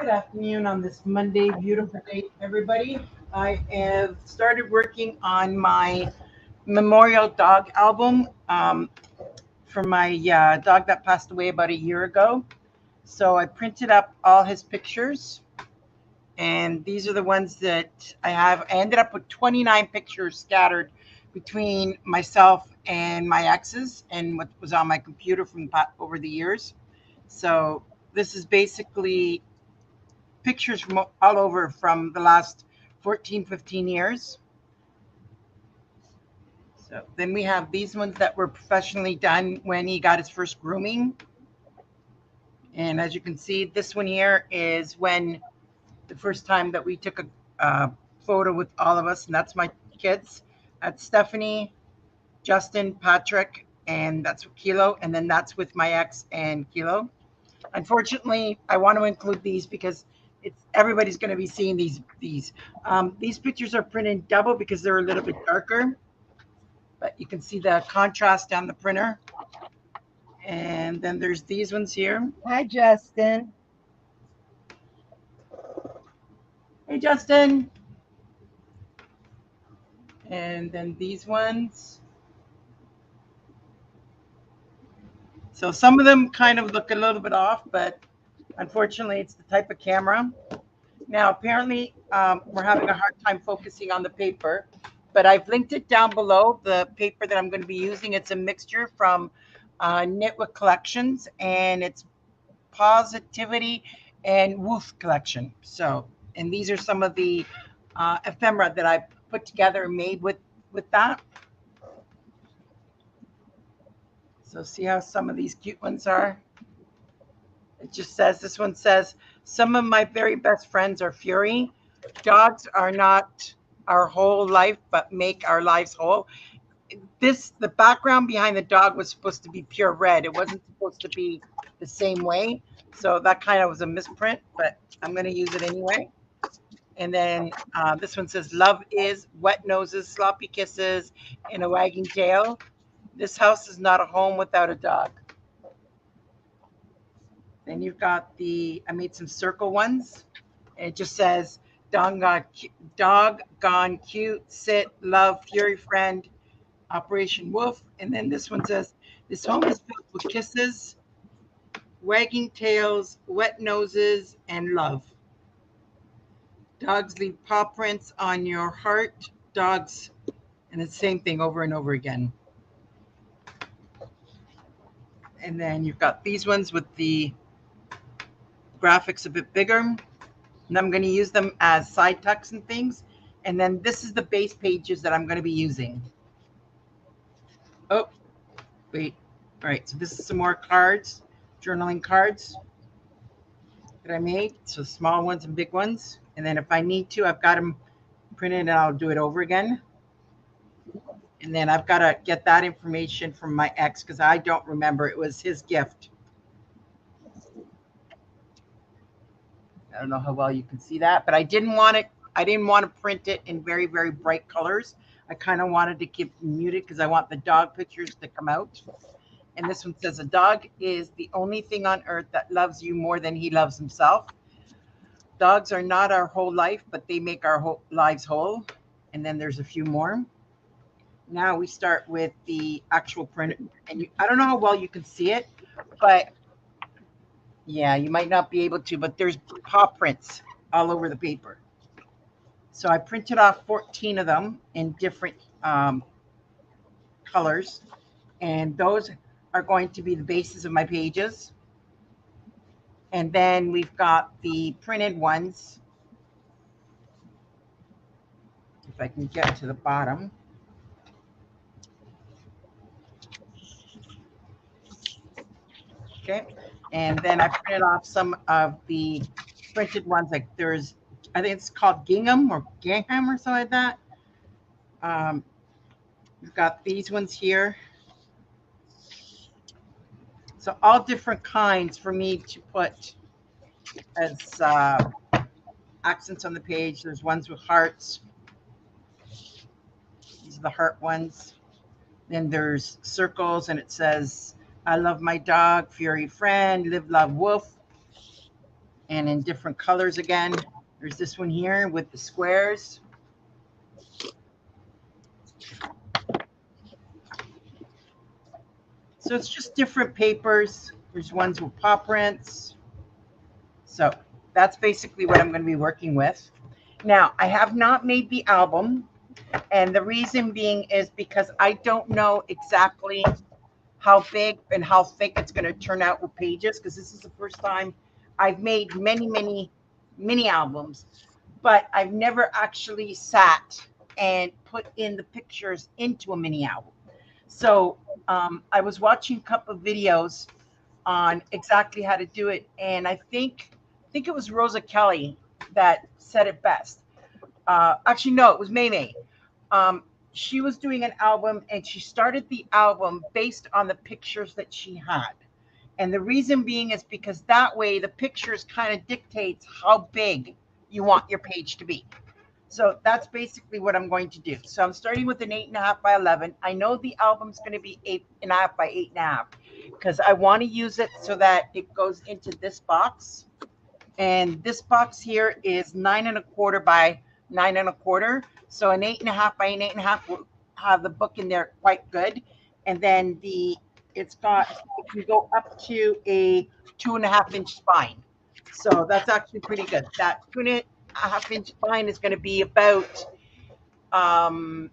Good afternoon on this Monday, beautiful day, everybody. I have started working on my memorial dog album for my dog that passed away about a year ago. So I printed up all his pictures, and these are the ones that I have. I ended up with 29 pictures scattered between myself and my exes and what was on my computer from over the years. So this is basically pictures from all over from the last 14, 15 years. So then we have these ones that were professionally done when he got his first grooming. And as you can see, this one here is when the first time that we took a photo with all of us, and that's my kids. That's Stephanie, Justin, Patrick, and that's Kilo. And then that's with my ex and Kilo. Unfortunately, I want to include these because it's everybody's going to be seeing these pictures are printed double because they're a little bit darker, but you can see the contrast on the printer. And then there's these ones here. Hi, Justin. Hey, Justin. And then these ones. So some of them kind of look a little bit off, but unfortunately, it's the type of camera. Now, apparently, we're having a hard time focusing on the paper, but I've linked it down below, the paper that I'm going to be using. It's a mixture from Nitwit Collections, and it's Positivity and Woof Collection. So, and these are some of the ephemera that I put together and made with that. So see how some of these cute ones are? It just says, this one says, some of my very best friends are Fury. Dogs are not our whole life, but make our lives whole. The background behind the dog was supposed to be pure red. It wasn't supposed to be the same way. So that kind of was a misprint, but I'm going to use it anyway. And then this one says, love is wet noses, sloppy kisses, and a wagging tail. This house is not a home without a dog. Then you've got I made some circle ones. It just says, dog gone cute, sit, love, fury friend, Operation Wolf. And then this one says, this home is filled with kisses, wagging tails, wet noses, and love. Dogs leave paw prints on your heart. Dogs, and it's the same thing over and over again. And then you've got these ones with the graphics a bit bigger. And I'm going to use them as side tucks and things. And then this is the base pages that I'm going to be using. Oh, wait. All right, so this is some more cards, journaling cards that I made. So small ones and big ones. And then if I need to, I've got them printed and I'll do it over again. And then I've got to get that information from my ex because I don't remember. It was his gift. I don't know how well you can see that, but I didn't want to print it in very, very bright colors. I kind of wanted to keep muted because I want the dog pictures to come out. And this one says, a dog is the only thing on earth that loves you more than he loves himself. Dogs are not our whole life, but they make our lives whole. And then there's a few more. Now we start with the actual print. And I don't know how well you can see it, but yeah, you might not be able to, but there's paw prints all over the paper. So I printed off 14 of them in different colors, and those are going to be the bases of my pages. And then we've got the printed ones. If I can get to the bottom. Okay. And then I printed off some of the printed ones. Like I think it's called Gingham or Gingham or something like that. We've got these ones here. So all different kinds for me to put as accents on the page. There's ones with hearts. These are the heart ones. Then there's circles, and it says, I love my dog, Fury friend, live, love, wolf. and in different colors again. There's this one here with the squares. So it's just different papers. There's ones with paw prints. So that's basically what I'm going to be working with. Now, I have not made the album, and the reason being is because I don't know exactly how big and how thick it's going to turn out with pages, because this is the first time I've made many mini albums, but I've never actually sat and put in the pictures into a mini album. So I was watching a couple of videos on exactly how to do it, and I think it was Rosa Kelly that said it best. Actually, no, it was May. She was doing an album, and she started the album based on the pictures that she had. And the reason being is because that way the pictures kind of dictates how big you want your page to be. So that's basically what I'm going to do. So I'm starting with an 8.5 by 11. I know the album's going to be 8.5 by 8.5 because I want to use it so that it goes into this box. And this box here is 9.25 by 9.25. So an 8.5 by an 8.5 will have the book in there quite good. And then it can go up to a 2.5-inch spine. So that's actually pretty good. That 2.5-inch spine is going to be about,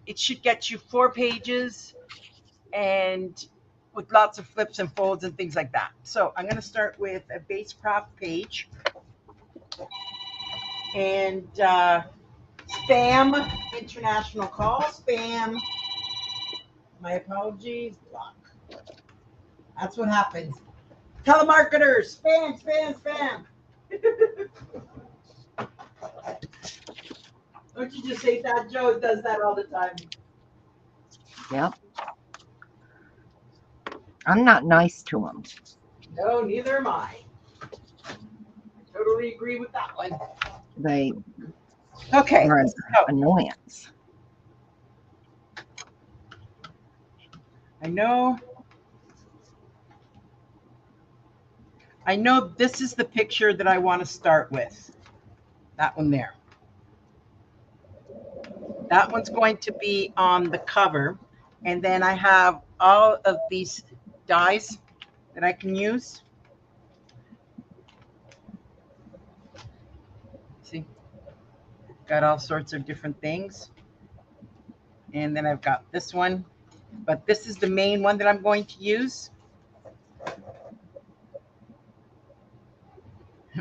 it should get you 4 pages and with lots of flips and folds and things like that. So I'm going to start with a base craft page. And spam, international call, spam. My apologies, block. That's what happens. Telemarketers, spam. Don't you just hate that? Joe does that all the time. Yep. I'm not nice to them. No, neither am I. Totally agree with that one. They okay. are an annoyance. I know this is the picture that I want to start with. That one there. That one's going to be on the cover. And then I have all of these dies that I can use. See, got all sorts of different things. And then I've got this one, but this is the main one that I'm going to use.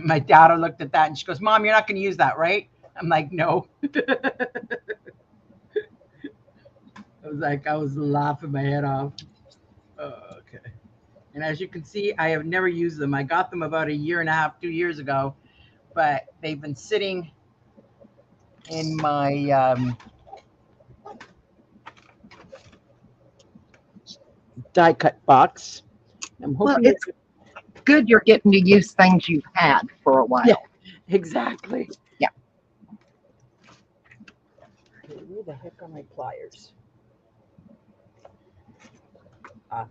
My daughter looked at that and she goes, "Mom, you're not going to use that, right?" I'm like, "No." I was laughing my head off. Okay. And as you can see, I have never used them. I got them about 1.5 years, 2 years ago, but they've been sitting in my die cut box. I'm hoping it's good you're getting to use things you've had for a while. Yeah, exactly. Yeah. Okay, where the heck are my pliers?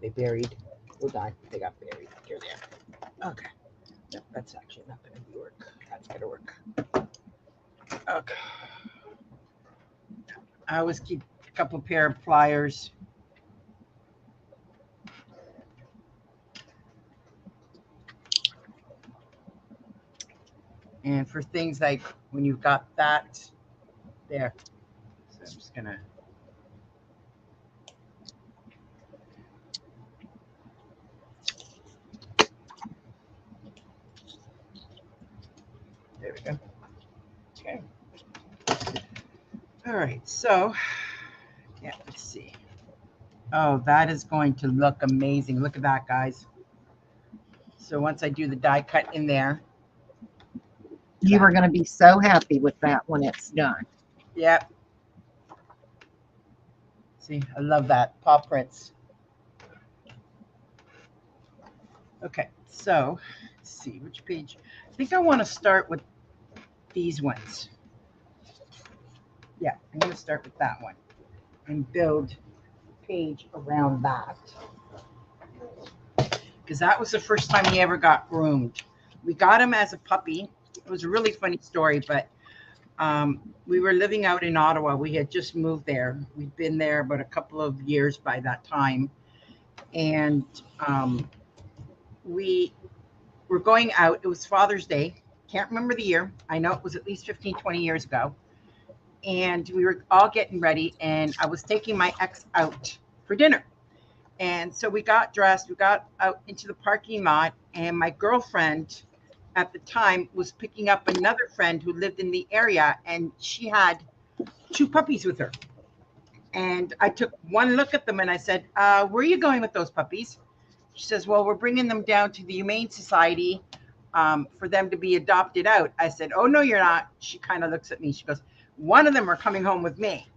They buried. Hold on, they got buried. Here they are. Okay. No, that's actually not going to work. That's going to work. Okay. I always keep a couple pair of pliers. And for things like when you've got that there. So I'm just going to. There we go. Okay. All right. So, yeah, let's see. Oh, that is going to look amazing. Look at that, guys. So once I do the die cut in there. You are going to be so happy with that when it's done. Yep. See, I love that. Paw prints. Okay, so let's see which page. I think I want to start with these ones. Yeah, I'm going to start with that one and build a page around that. Because that was the first time he ever got groomed. We got him as a puppy, It was a really funny story, but we were living out in Ottawa. We had just moved there. We'd been there about a couple of years by that time. And we were going out. It was Father's Day. Can't remember the year. I know it was at least 15, 20 years ago. And we were all getting ready. And I was taking my ex out for dinner. And so we got dressed. We got out into the parking lot. And my girlfriend at the time was picking up another friend who lived in the area. And she had 2 puppies with her. And I took one look at them and I said, where are you going with those puppies? She says, well, we're bringing them down to the Humane Society for them to be adopted out. I said, oh, no, you're not. She kind of looks at me. She goes, one of them are coming home with me.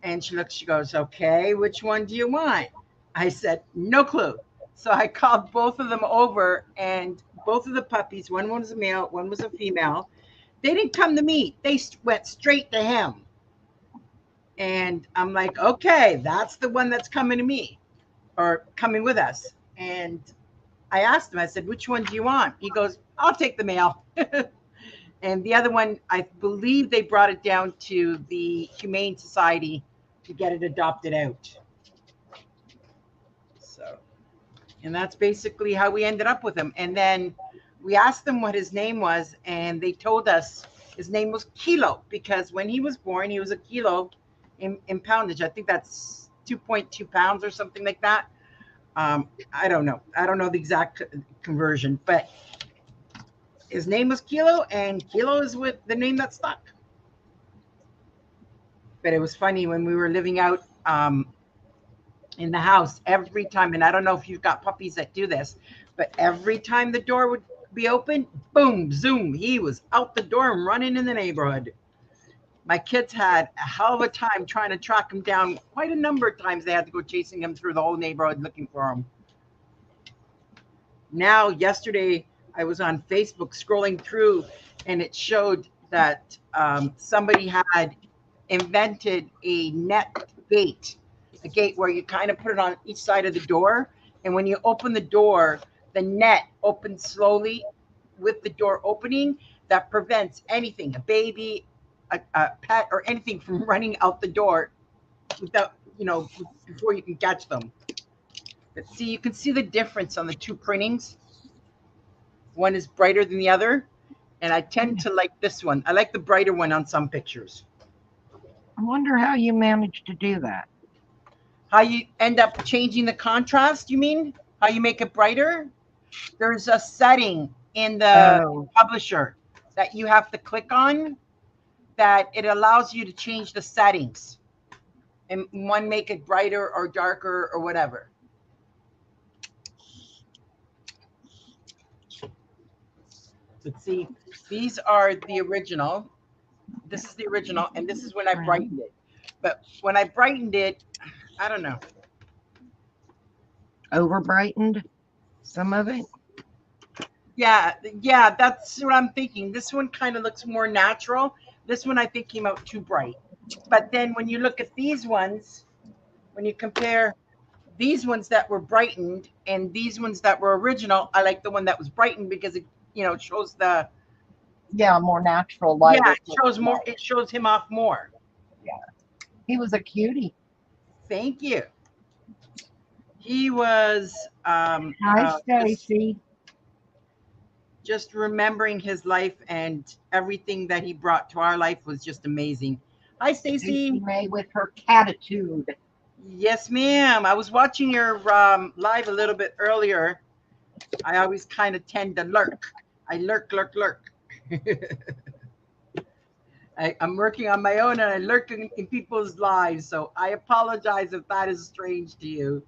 And she goes, okay, which one do you want? I said, no clue. So I called both of them over, and both of the puppies, one was a male, one was a female. They didn't come to me. They went straight to him. And I'm like, okay, that's the one that's coming to me or coming with us. And I asked him, I said, which one do you want? He goes, I'll take the male. And the other one, I believe they brought it down to the Humane Society to get it adopted out. So, and that's basically how we ended up with him. And then we asked them what his name was, and they told us his name was Kilo, because when he was born, he was a kilo in poundage. I think that's 2.2 pounds or something like that. I don't know. I don't know the exact conversion, but his name was Kilo, and Kilo is with the name that stuck. But it was funny when we were living out in the house every time, and I don't know if you've got puppies that do this, but every time the door would be open, boom, zoom, he was out the door and running in the neighborhood. My kids had a hell of a time trying to track him down. Quite a number of times they had to go chasing him through the whole neighborhood looking for him. Now, yesterday, I was on Facebook scrolling through, and it showed that somebody had invented a net gate, a gate where you kind of put it on each side of the door. And when you open the door, the net opens slowly with the door opening. That prevents anything, a baby, a pet, or anything from running out the door without, before you can catch them. But see, you can see the difference on the 2 printings. One is brighter than the other, and I tend to like this one. I like the brighter one on some pictures. I wonder how you managed to do that. How you end up changing the contrast, you mean? How you make it brighter? There's a setting in the publisher that you have to click on that it allows you to change the settings, and one make it brighter or darker or whatever. But see, these are the original. This is the original, and this is when I brightened it. But when I brightened it, I don't know. Over brightened some of it? Yeah, that's what I'm thinking. This one kind of looks more natural. This one I think came out too bright. But then when you look at these ones, when you compare these ones that were brightened and these ones that were original, I like the one that was brightened because it, shows the more natural light. Yeah, it shows more. It shows him off more. Yeah, he was a cutie. Thank you. He was. Hi, Stacy. Just remembering his life and everything that he brought to our life was just amazing. Hi, Stacy. May with her catitude. Yes, ma'am. I was watching your live a little bit earlier. I always kind of tend to lurk. I lurk. I'm working on my own and I lurk in people's lives. So I apologize if that is strange to you.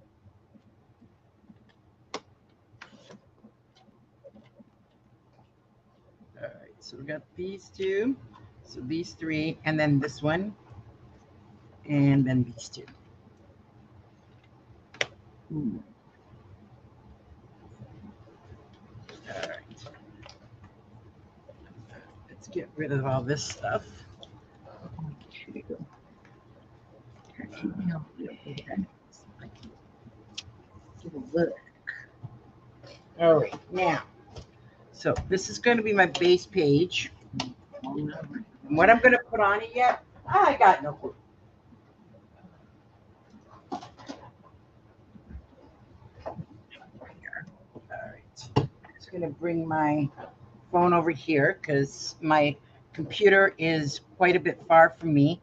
All right, so we got these 2. So these 3, and then this one, and then these 2. Ooh. All right. Let's get rid of all this stuff. All right, now, so So this is going to be my base page. And what I'm going to put on it yet, I got no clue. All right. Just going to bring my phone over here because my computer is quite a bit far from me.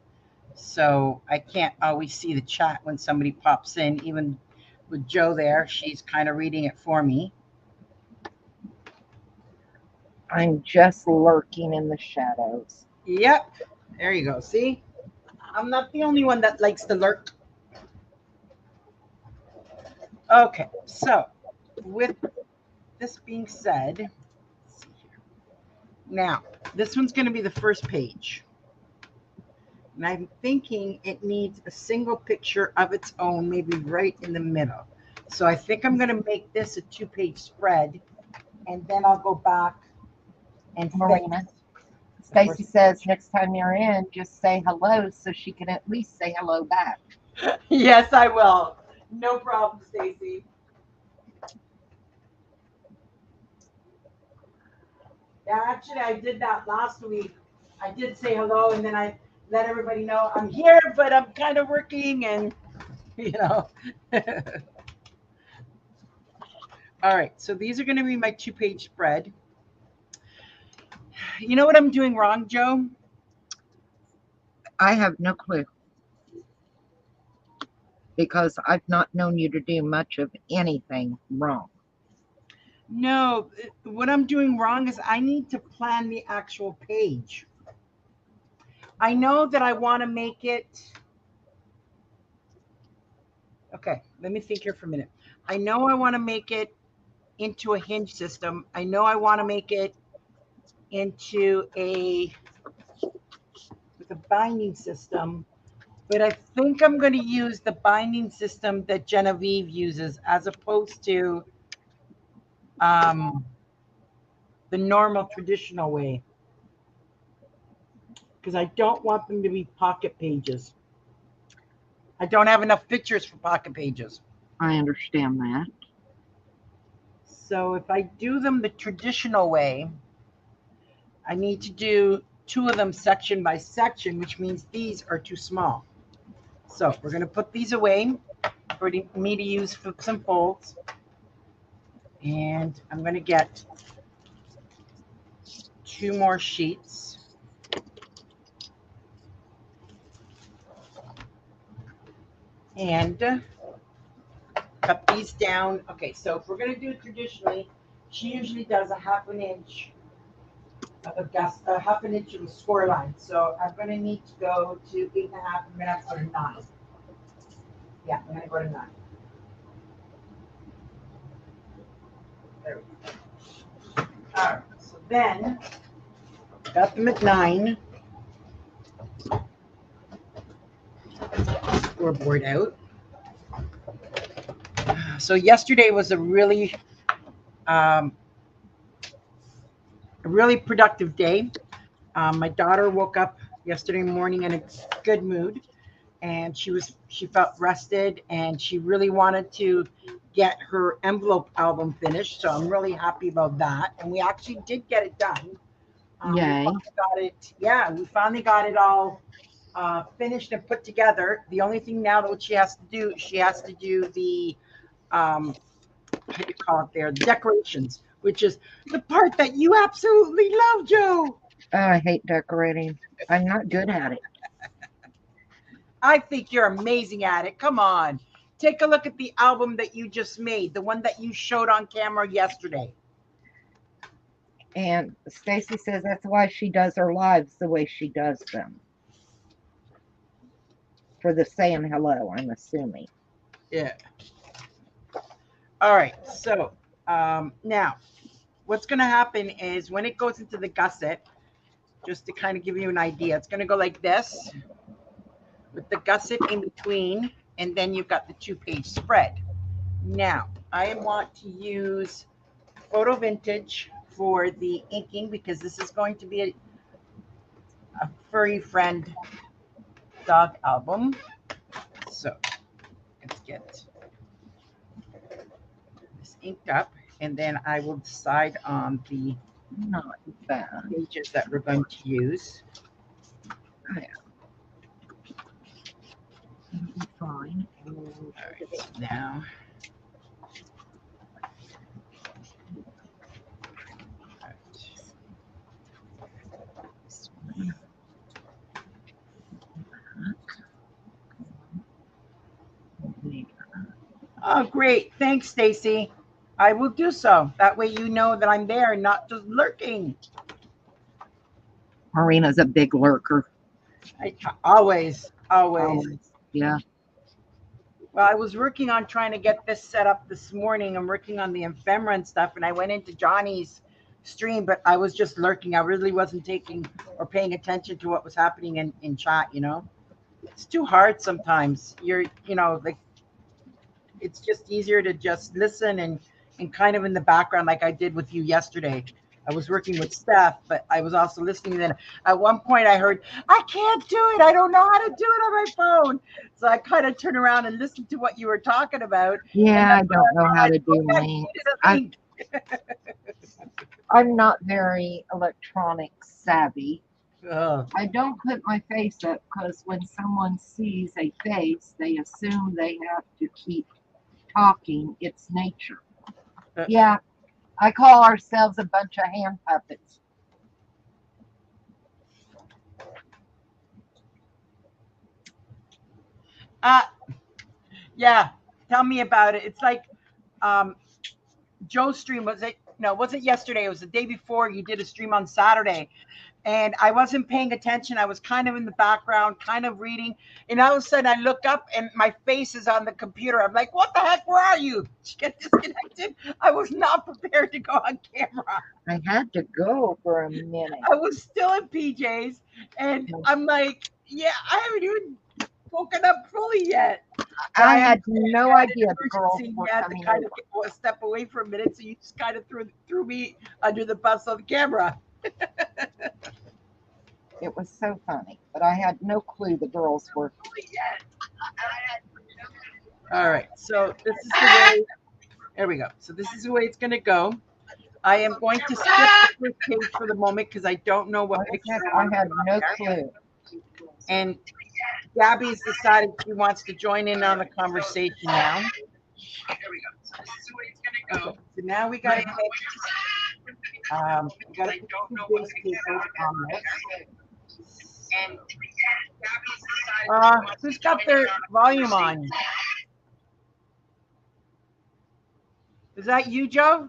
So I can't always see the chat when somebody pops in. Even with Joe there, she's kind of reading it for me. I'm just lurking in the shadows. Yep. There you go. See? I'm not the only one that likes to lurk. Okay. So with this being said, let's see here. Now, this one's going to be the first page. And I'm thinking it needs a single picture of its own, maybe right in the middle. So I think I'm going to make this a 2-page spread, and then I'll go back and Marina, Stacy says next time you're in, just say hello so she can at least say hello back. Yes, I will. No problem, Stacy. Yeah, actually, I did that last week. I did say hello, and then I let everybody know I'm here, but I'm kind of working, and you know. All right, so these are going to be my 2-page spread. You know what I'm doing wrong, Joe? I have no clue. Because I've not known you to do much of anything wrong. No, what I'm doing wrong is I need to plan the actual page. I know that I want to make it. Okay, let me think here for a minute. I know I want to make it into a hinge system. I know I want to make it into with a binding system, but I think I'm going to use the binding system that Genevieve uses as opposed to the normal traditional way, because I don't want them to be pocket pages. I don't have enough pictures for pocket pages. I understand that. So if I do them the traditional way, I need to do 2 of them section by section, which means these are too small. So we're going to put these away for me to use flips and folds. And I'm going to get 2 more sheets. And cut these down. Okay, so if we're going to do it traditionally, she usually does a half an inch of a half an inch of a score line. So I'm going to need to go to 8.5. I'm going to have to go to 9. Yeah, I'm going to go to 9. There we go. All right, so then got them at 9. Scoreboard out. So yesterday was a really productive day. My daughter woke up yesterday morning in a good mood, and she felt rested, and she really wanted to get her envelope album finished. So I'm really happy about that. And we actually did get it done. Yay. We finally got it all finished and put together. The only thing now that she has to do the what do you call it there, the decorations, which is the part that you absolutely love, Joe. Oh, I hate decorating. I'm not good at it. I think you're amazing at it. Come on. Take a look at the album that you just made, the one that you showed on camera yesterday. And Stacy says that's why she does her lives the way she does them. For the saying hello, I'm assuming. Yeah. All right. So now what's going to happen is when it goes into the gusset, just to kind of give you an idea, it's going to go like this with the gusset in between, and then you've got the 2-page spread. Now, I want to use Photo Vintage for the inking because this is going to be a furry friend dog album. So let's get this inked up, and then I will decide on the Not bad. pages that we're going to use. Yeah. It'll be fine. All right, so now. This one. Oh, great. Thanks, Stacy. I will do so. That way you know that I'm there, not just lurking. Marina's a big lurker. Always. Yeah. Well, I was working on trying to get this set up this morning. I'm working on the ephemera and stuff, and I went into Johnny's stream, but I was just lurking. I really wasn't taking or paying attention to what was happening in chat, you know? It's too hard sometimes. Like, it's just easier to just listen and kind of in the background like I did with you yesterday. I was working with Steph, but I was also listening. Then at one point I heard, I can't do it. I don't know how to do it on my phone. So I kind of turned around and listened to what you were talking about. Yeah, I don't know how to do links. I'm not very electronic savvy. I don't put my face up because when someone sees a face, they assume they have to keep talking. It's nature. Yeah, I call ourselves a bunch of hand puppets. Yeah, tell me about it. It's like Joe's stream was it? No, it wasn't yesterday. It was the day before. You did a stream on Saturday, and I wasn't paying attention. I was kind of in the background, kind of reading, and all of a sudden I look up and my face is on the computer. I'm like, "What the heck? Where are you?" Did you get disconnected? I was not prepared to go on camera. I had to go for a minute. I was still in PJs, and I'm like, "Yeah, I haven't even woken up fully yet." I had no idea the girls were coming kind of step away for a minute, so you just kind of threw me under the bus on the camera. It was so funny, but I had no clue the girls were. All right, so this is the way. There we go. So this is the way it's going to go. I am going to skip the first page for the moment because I don't know what picture I had no clue. And Gabby's decided she wants to join in on the conversation now. Here we go. So this is the way it's going to go. Okay, so now we got to put two base papers on this. And who's got their volume on? Is that you, Joe?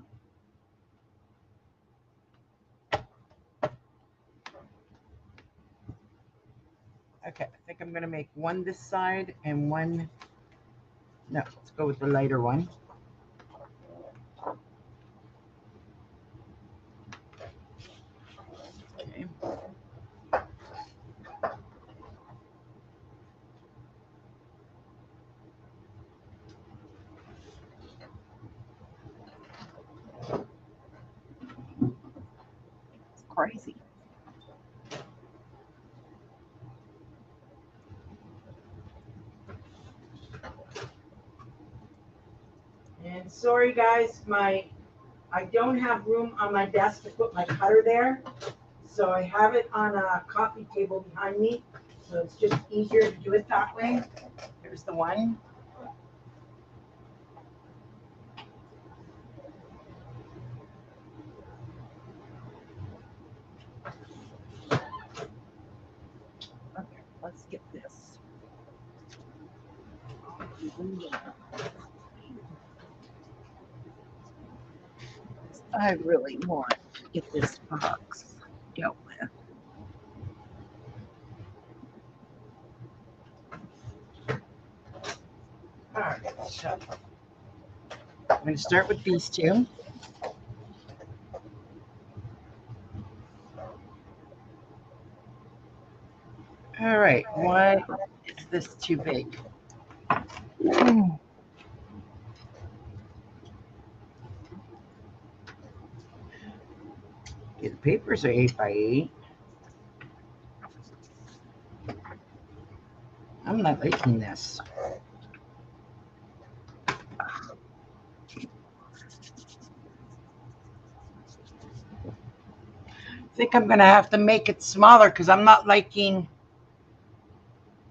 Okay, I think I'm going to make one this side and one. No, let's go with the lighter one. Okay. It's crazy. And sorry, guys, I don't have room on my desk to put my cutter there, so I have it on a coffee table behind me. So it's just easier to do it that way. Here's the one. Okay, let's get this. I really want to get this box dealt with. All right, so I'm going to start with these two. All right, why is this too big? Mm. Okay, the papers are 8x8. I'm not liking this. think I'm going to have to make it smaller because I'm not liking.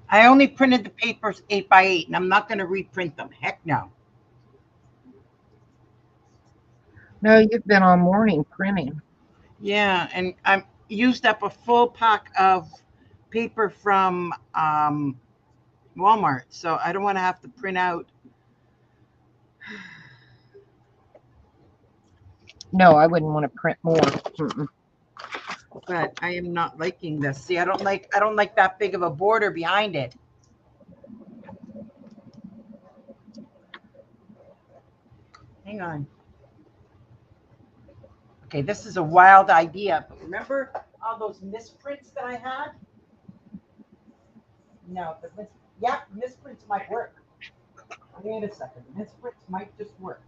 I only printed the papers 8x8, and I'm not going to reprint them. Heck no. No, you've been on morning printing. Yeah, and I'm used up a full pack of paper from Walmart, so I don't want to have to print out. No, I wouldn't want to print more. Mm-mm. But I am not liking this. See, I don't like that big of a border behind it. Hang on. Okay, this is a wild idea, but remember all those misprints that I had? No, but misprints might work. Wait a second, misprints might just work.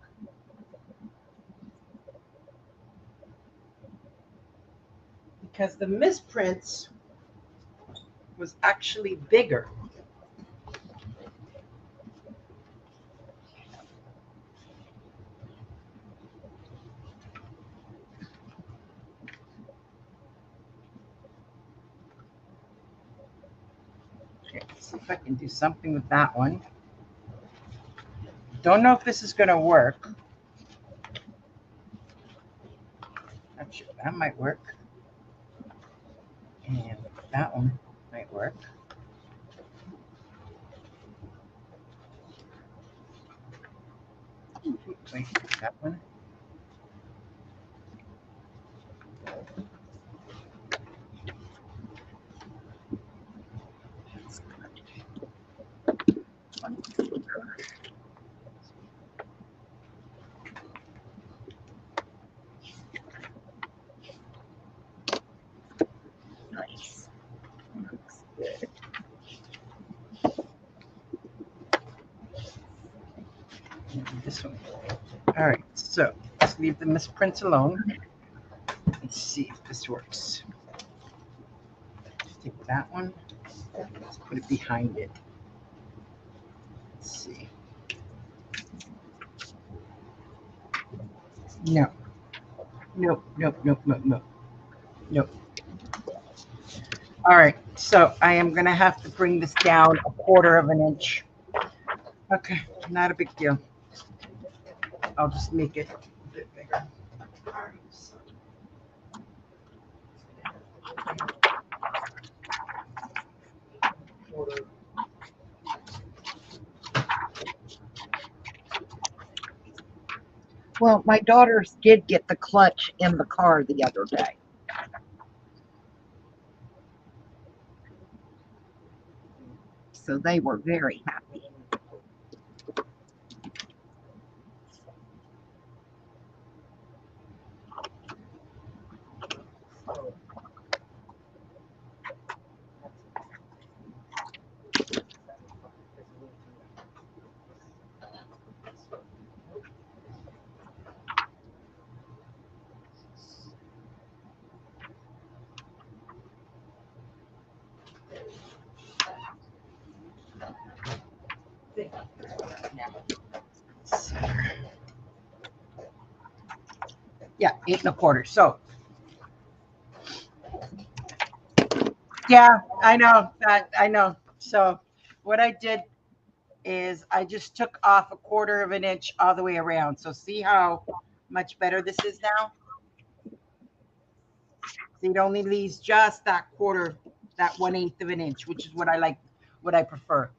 Because the misprints was actually bigger. Okay, let's see if I can do something with that one. Don't know if this is going to work. Not sure. That might work. And that one might work. Wait, that one. Nice. Looks good. This one. All right, so let's leave the misprints alone. Let's see if this works. Let's take that one. Let's put it behind it. Let's see. No. Nope, nope, nope, nope, nope. Nope. All right, so I am going to have to bring this down 1/4 of an inch. Okay, not a big deal. I'll just make it a bit bigger. All right, so. Well, my daughters did get the clutch in the car the other day. So they were very happy. Yeah, 8 1/4. So, yeah, I know that. I know. So, what I did is I just took off 1/4 of an inch all the way around. So, see how much better this is now? See, it only leaves just that 1/4, that 1/8 of an inch, which is what I like, what I prefer.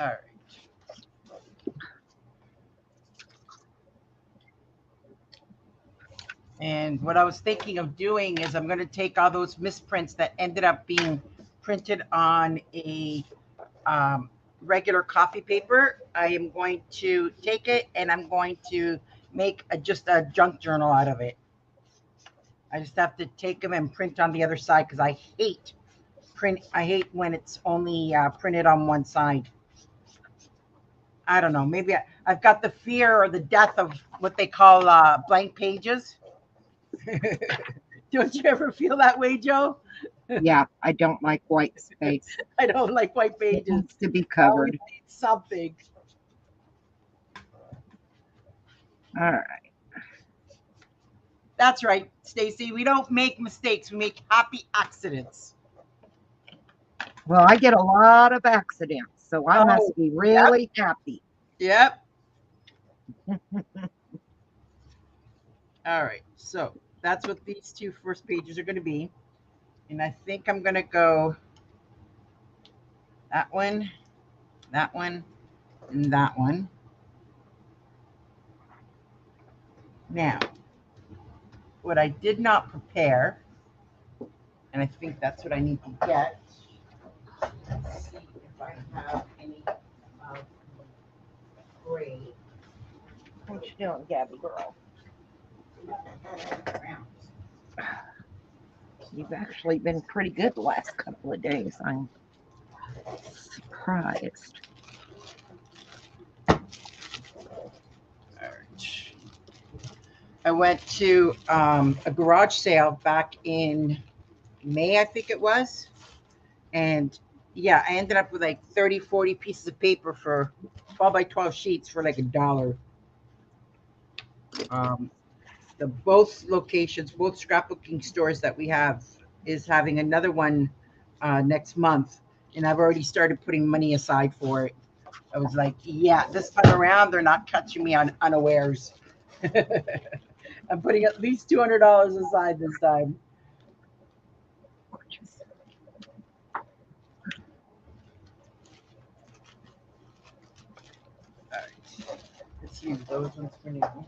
All right. And what I was thinking of doing is I'm going to take all those misprints that ended up being printed on a regular coffee paper. I am going to take it and I'm going to make just a junk journal out of it. I just have to take them and print on the other side because I hate when it's only printed on one side. I don't know. Maybe I've got the fear or the death of what they call blank pages. Don't you ever feel that way, Joe? Yeah, I don't like white space. I don't like white It pages. needs to be I always covered. need something. All right. That's right, Stacy. We don't make mistakes. We make happy accidents. Well, I get a lot of accidents, so I Oh, must be really happy. Yep. All right. So that's what these two first pages are going to be. And I think I'm going to go that one, and that one. Now, what I did not prepare, and I think that's what I need to get. Let's see if I have any gray. What you doing, Gabby girl? You've actually been pretty good the last couple of days. I'm surprised. All right. I went to a garage sale back in May, I think it was. And yeah, I ended up with like 30, 40 pieces of paper for 12 by 12 sheets for like $1. The both locations, both scrapbooking stores that we have is having another one next month. And I've already started putting money aside for it. I was like, yeah, this time around, they're not catching me on unawares. I'm putting at least $200 aside this time. All right, let's use those ones for now.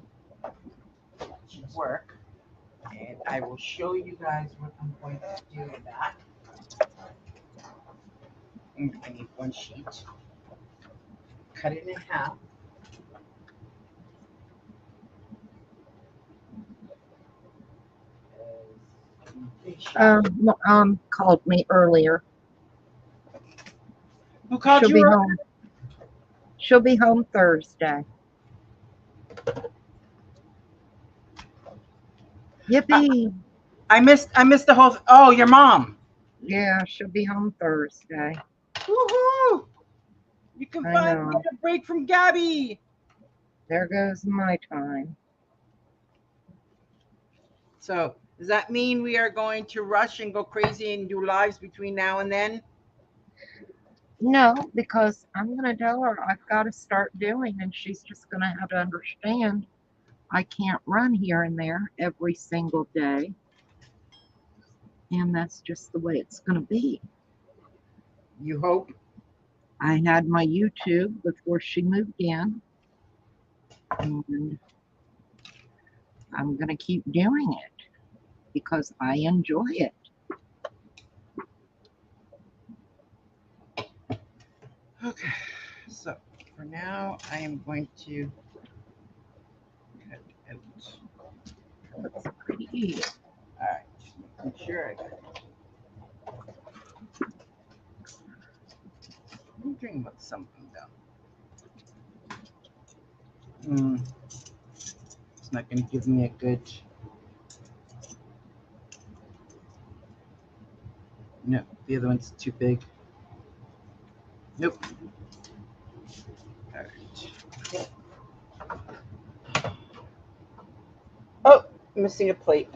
That should work. And I will show you guys what I'm going to do with that. I need one sheet. Cut it in half. Called me earlier. Who called She'll you be earlier? home. She'll be home Thursday. Yippee! I missed the whole. Oh, your mom. Yeah, she'll be home Thursday. Woohoo! You can I finally know. get a break from Gabby. There goes my time. So does that mean we are going to rush and go crazy and do lives between now and then? No, because I'm going to tell her I've got to start doing, and she's just going to have to understand I can't run here and there every single day. And that's just the way it's going to be. You hope. I had my YouTube before she moved in, and I'm going to keep doing it because I enjoy it. Okay, so for now, I am going to cut out. Looks pretty. All right, I'm sure I got it. I'm dreaming about something though. It's not going to give me a good. No, the other one's too big. Nope. All right. Oh, missing a plate.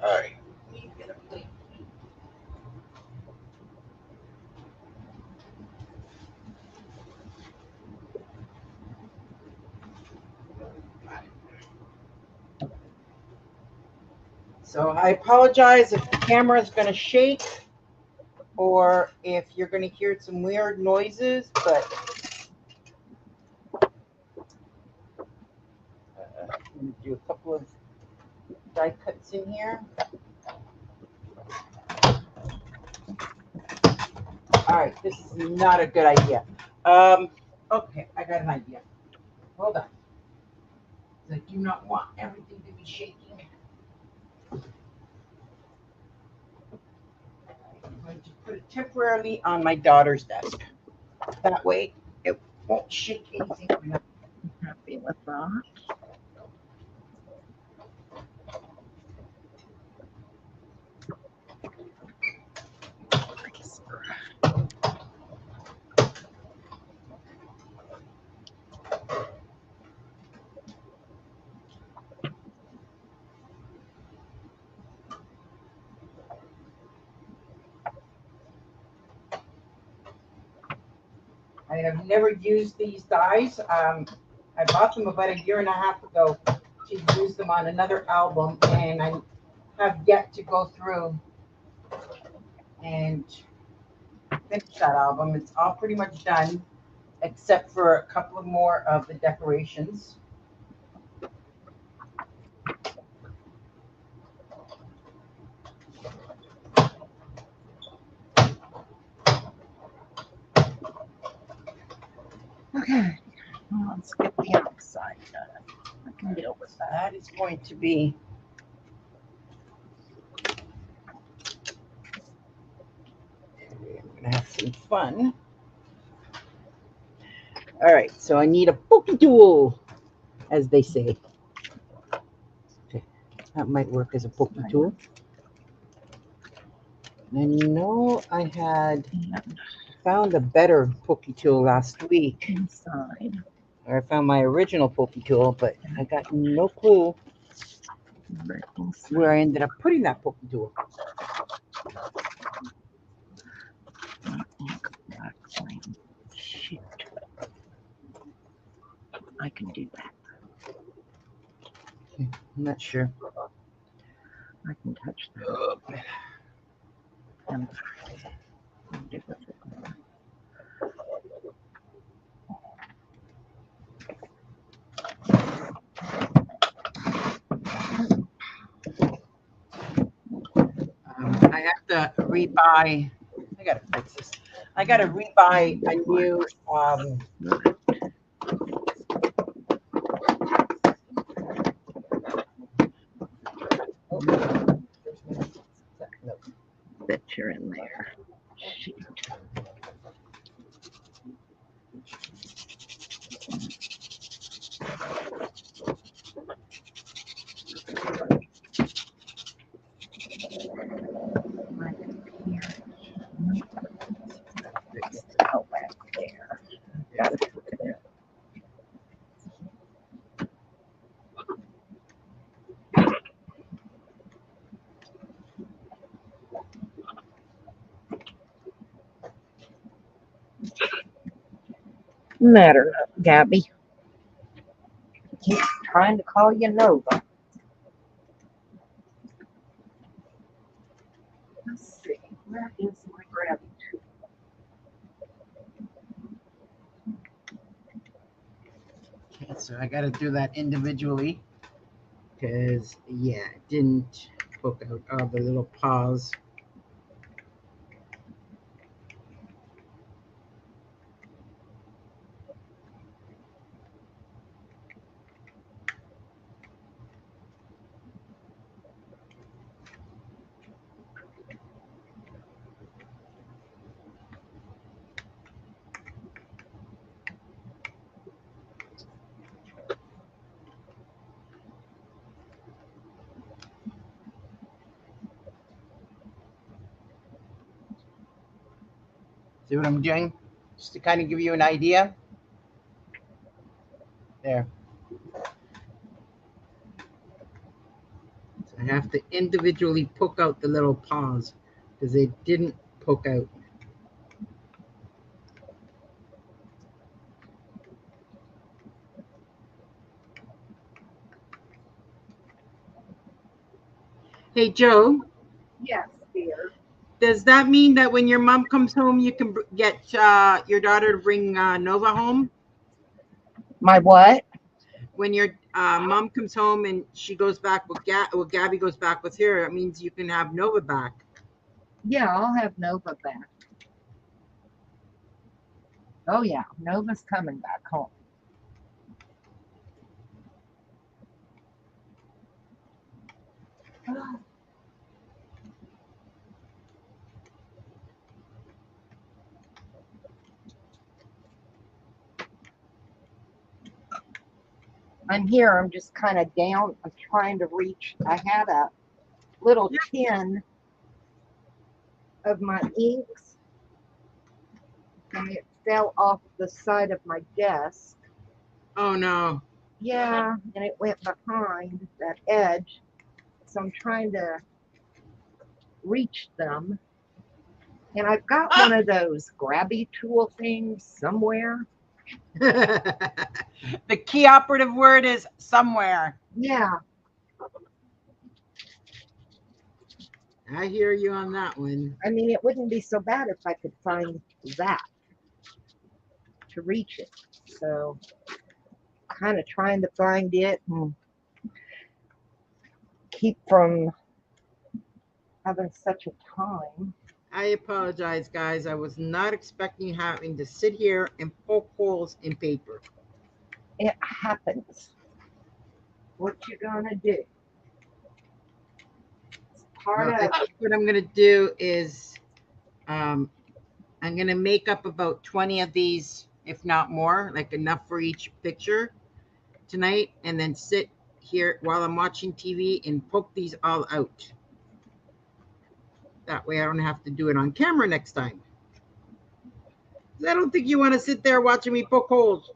All right. Let me get a plate. So I apologize if the camera is going to shake or if you're going to hear some weird noises, but I'm going to do a couple of die cuts in here. All right, this is not a good idea. Okay, I got an idea. Hold on. I do not want everything to be shaking. I'm going to put it temporarily on my daughter's desk. That way it won't shake anything. Happy with that. I have never used these dies. I bought them about a year and a half ago to use them on another album, and I have yet to go through and finish that album. It's all pretty much done, except for a couple of more of the decorations. Okay, well, let's get the outside done. I can deal with that. That is going to be I'm gonna have some fun. All right, so I need a pokey tool, as they say. Okay, that might work as a pokey tool. I know I had found a better pokey tool last week. Inside. Or I found my original pokey tool, but I got no clue where I ended up putting that pokey tool. Shoot. I can do that. Okay, I'm not sure. I can touch that. And do it. I have to rebuy. I gotta fix this. I gotta rebuy a new. Bet you're in there. Shoot. Oh, back there. Got it. Matter, Gabby. Keep trying to call you Nova. Let's see, where is my grabbing tool? Okay, so I gotta do that individually because yeah, it didn't poke out all the little paws. See what I'm doing? Just to kind of give you an idea. There. So I have to individually poke out the little paws because they didn't poke out. Hey, Joe. Yes, dear. Does that mean that when your mom comes home, you can get your daughter to bring Nova home? My what? When your mom comes home and she goes back with Gabby goes back with her, it means you can have Nova back. Yeah, I'll have Nova back. Oh yeah, Nova's coming back home. I'm here. I'm just kind of down. I'm trying to reach. I had a little tin of my inks, and it fell off the side of my desk. Oh no. Yeah, and it went behind that edge. So I'm trying to reach them. And I've got one of those grabby tool things somewhere. The key operative word is somewhere. Yeah. I hear you on that one. I mean, it wouldn't be so bad if I could find that to reach it. So, kind of trying to find it and keep from having such a time. I apologize, guys. I was not expecting having to sit here and poke holes in paper. It happens. What you gonna do? It's part Well, I of think what I'm going to do is I'm going to make up about 20 of these, if not more, like enough for each picture tonight, and then sit here while I'm watching TV and poke these all out. That way I don't have to do it on camera next time. I don't think you want to sit there watching me poke holes.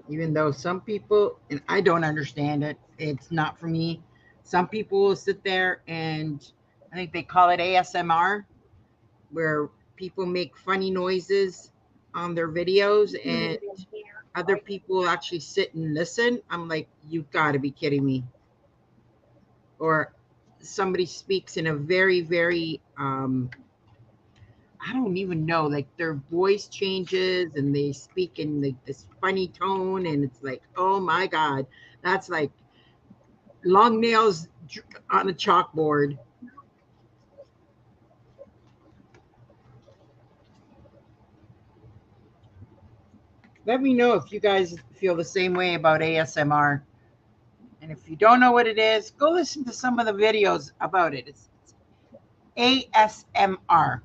Even though some people, and I don't understand it, it's not for me. Some people will sit there and I think they call it ASMR, where people make funny noises on their videos and other people actually sit and listen. I'm like, you've got to be kidding me. Or somebody speaks in a very, very, I don't even know, like their voice changes and they speak in like this funny tone. And it's like, oh my God, that's like long nails on a chalkboard. Let me know if you guys feel the same way about ASMR. And if you don't know what it is, go listen to some of the videos about it. It's ASMR.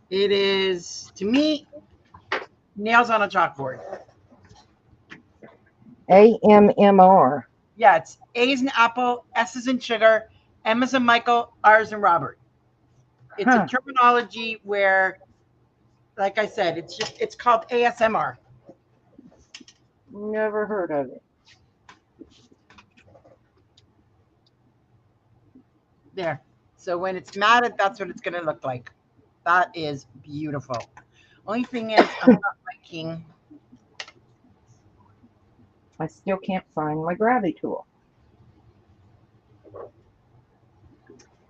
It is, to me, nails on a chalkboard. AMMR. Yeah, it's A is in apple, S is in sugar, M is in Michael, R is in Robert. It's a terminology where, like I said, it's called ASMR. Never heard of it. There. So when it's matted, that's what it's going to look like. That is beautiful. Only thing is, I'm not liking. I still can't find my grabby tool.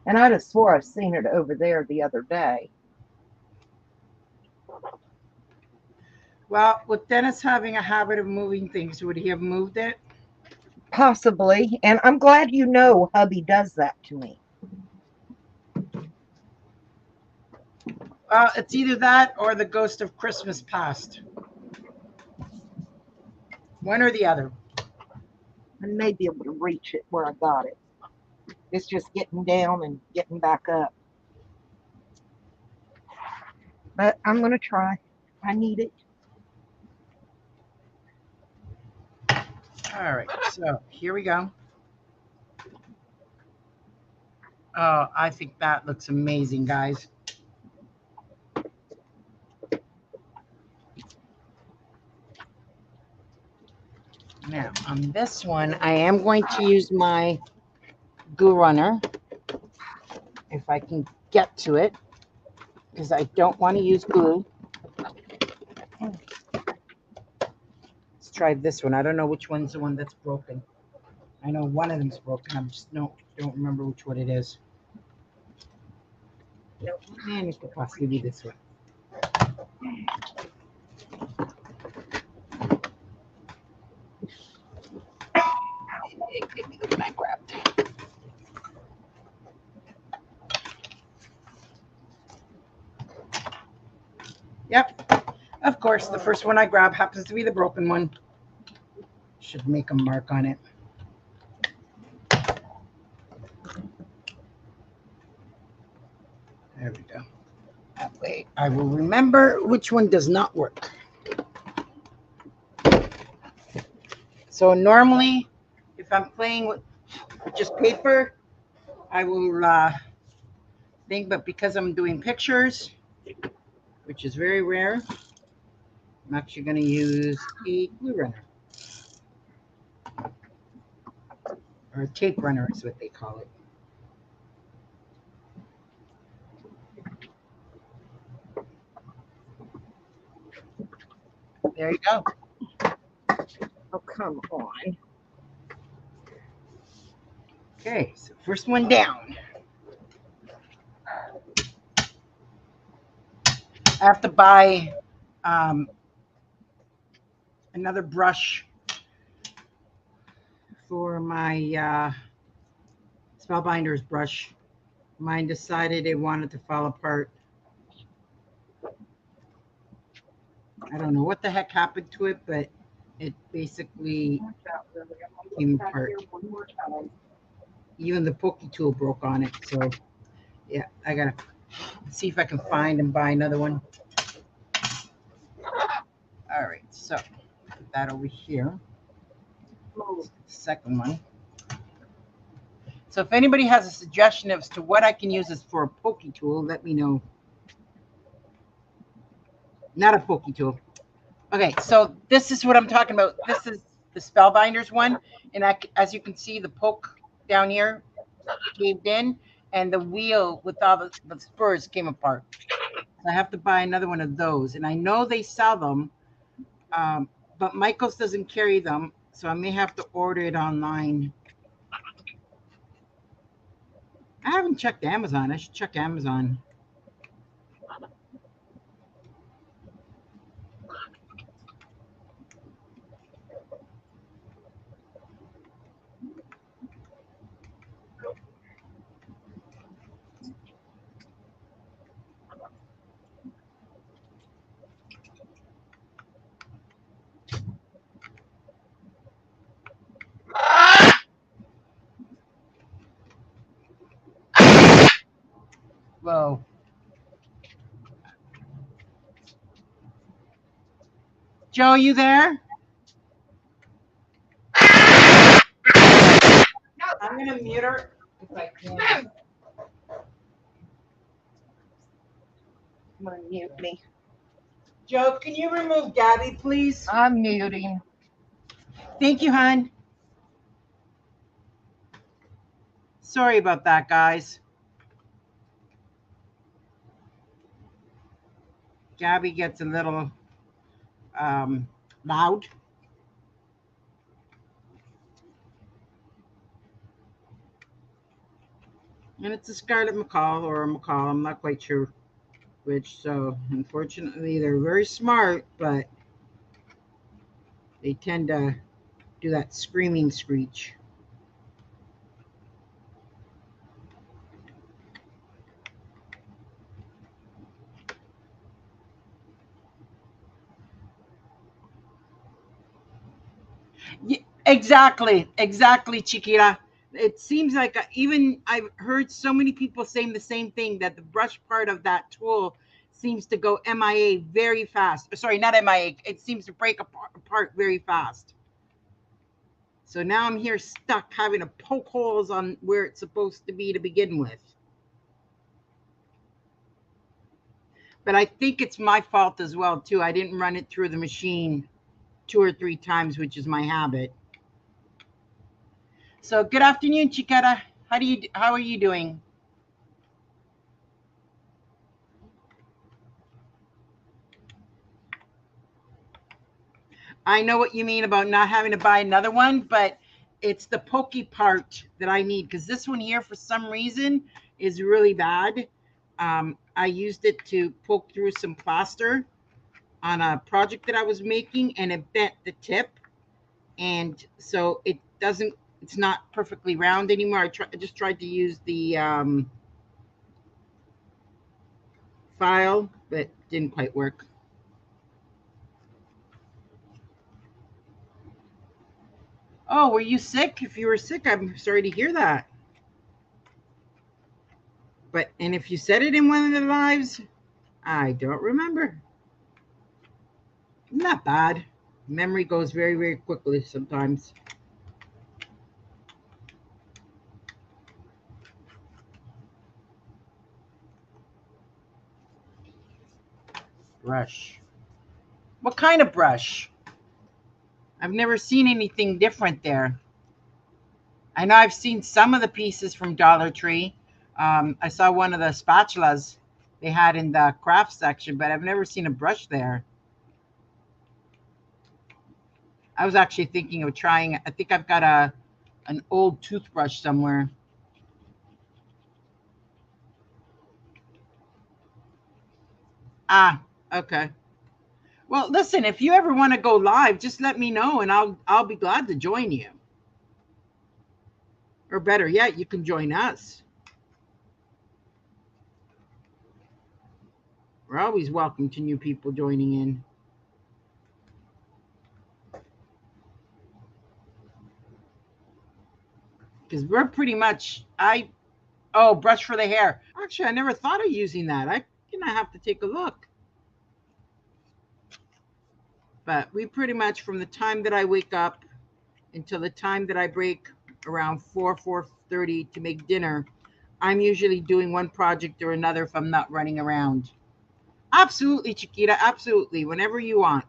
And I just swore I've seen it over there the other day. Well, with Dennis having a habit of moving things, would he have moved it? Possibly. And I'm glad you know hubby does that to me. Well, it's either that or the ghost of Christmas past. One or the other. I may be able to reach it where I got it. It's just getting down and getting back up. But I'm going to try. I need it. All right, so here we go. Oh, I think that looks amazing, guys. Now, on this one, I am going to use my glue runner, if I can get to it, because I don't want to use glue. Let's try this one. I don't know which one's the one that's broken. I know one of them's broken. I just don't remember which one it is. And it could possibly be this one. Give me the one I grabbed. Yep. Of course, the first one I grab happens to be the broken one. Should make a mark on it. There we go. That way I will remember which one does not work. So normally, if I'm playing with just paper, I will think, but because I'm doing pictures, which is very rare, I'm actually going to use a glue runner. or a tape runner is what they call it. There you go. Oh, come on. Okay, so first one down. I have to buy another brush for my Spellbinders brush. Mine decided it wanted to fall apart. I don't know what the heck happened to it, but it basically came apart. Even the pokey tool broke on it. So yeah, I gotta see if I can find and buy another one. All right, so put that over here. The second one. So if anybody has a suggestion as to what I can use this for a pokey tool, let me know. Not a pokey tool. Okay, so this is what I'm talking about. This is the Spellbinders one, and as you can see, the poke down here caved in, and the wheel with all the spurs came apart. So I have to buy another one of those, and I know they sell them, but Michaels doesn't carry them, so I may have to order it online. I haven't checked Amazon. I should check Amazon. Whoa. Joe, you there? I'm going to mute her if I can. I'm going to mute me. Joe, can you remove Gabby, please? I'm muting. Thank you, hon. Sorry about that, guys. Gabby gets a little loud. And it's a Scarlet Macaw or a Macaw. I'm not quite sure which. So, unfortunately, they're very smart, but they tend to do that screaming screech. Yeah, exactly, Chiquita. It seems like even I've heard so many people saying the same thing, that the brush part of that tool seems to go MIA very fast. Sorry, not MIA. It seems to break apart very fast. So now I'm here stuck having to poke holes on where it's supposed to be to begin with. But I think it's my fault as well too. I didn't run it through the machine 2 or 3 times, which is my habit. So good afternoon, Chiquita. How are you doing? I know what you mean about not having to buy another one, but it's the pokey part that I need, because this one here, for some reason, is really bad. I used it to poke through some plaster on a project that I was making, and it bent the tip, and so it's not perfectly round anymore. I just tried to use the file, but didn't quite work. Oh, were you sick? If you were sick, I'm sorry to hear that. And if you said it in one of the lives, I don't remember. Not bad. Memory goes very, very quickly sometimes. Brush. What kind of brush? I've never seen anything different there. I know I've seen some of the pieces from Dollar Tree. I saw one of the spatulas they had in the craft section, but I've never seen a brush there. I was actually thinking of trying. I think I've got an old toothbrush somewhere. Ah, okay. Well, listen, if you ever want to go live, just let me know and I'll be glad to join you. Or better yet, you can join us. We're always welcome to new people joining in. Because we're pretty much oh, brush for the hair. Actually, I never thought of using that. I gonna have to take a look. But we pretty much, from the time that I wake up until the time that I break around 4:30 to make dinner, I'm usually doing one project or another if I'm not running around. Absolutely, Chiquita. Absolutely. Whenever you want.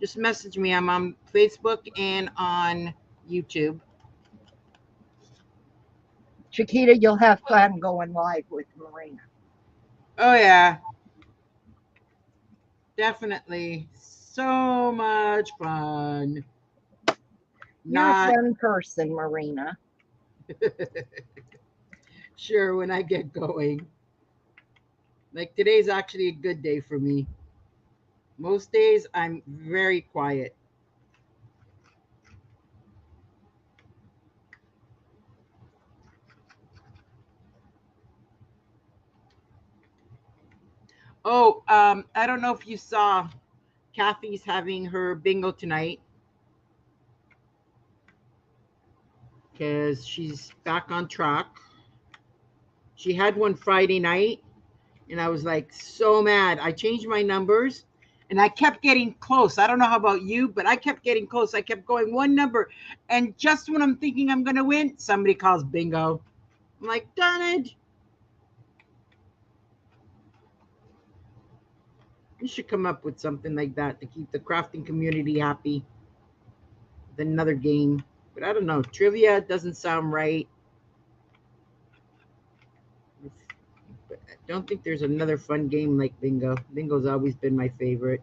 Just message me. I'm on Facebook and on YouTube. Chiquita, you'll have fun going live with Marina. Oh, yeah. Definitely. So much fun. You're a fun person, Marina. Sure, when I get going. Like today's actually a good day for me. Most days I'm very quiet. Oh, I don't know if you saw Kathy's having her bingo tonight because she's back on track. She had one Friday night, and I was like so mad. I changed my numbers, and I kept getting close. I don't know how about you, but I kept getting close. I kept going one number, and just when I'm thinking I'm going to win, somebody calls bingo. I'm like, darn it. You should come up with something like that to keep the crafting community happy. With another game. But I don't know. Trivia doesn't sound right. But I don't think there's another fun game like bingo. Bingo's always been my favorite.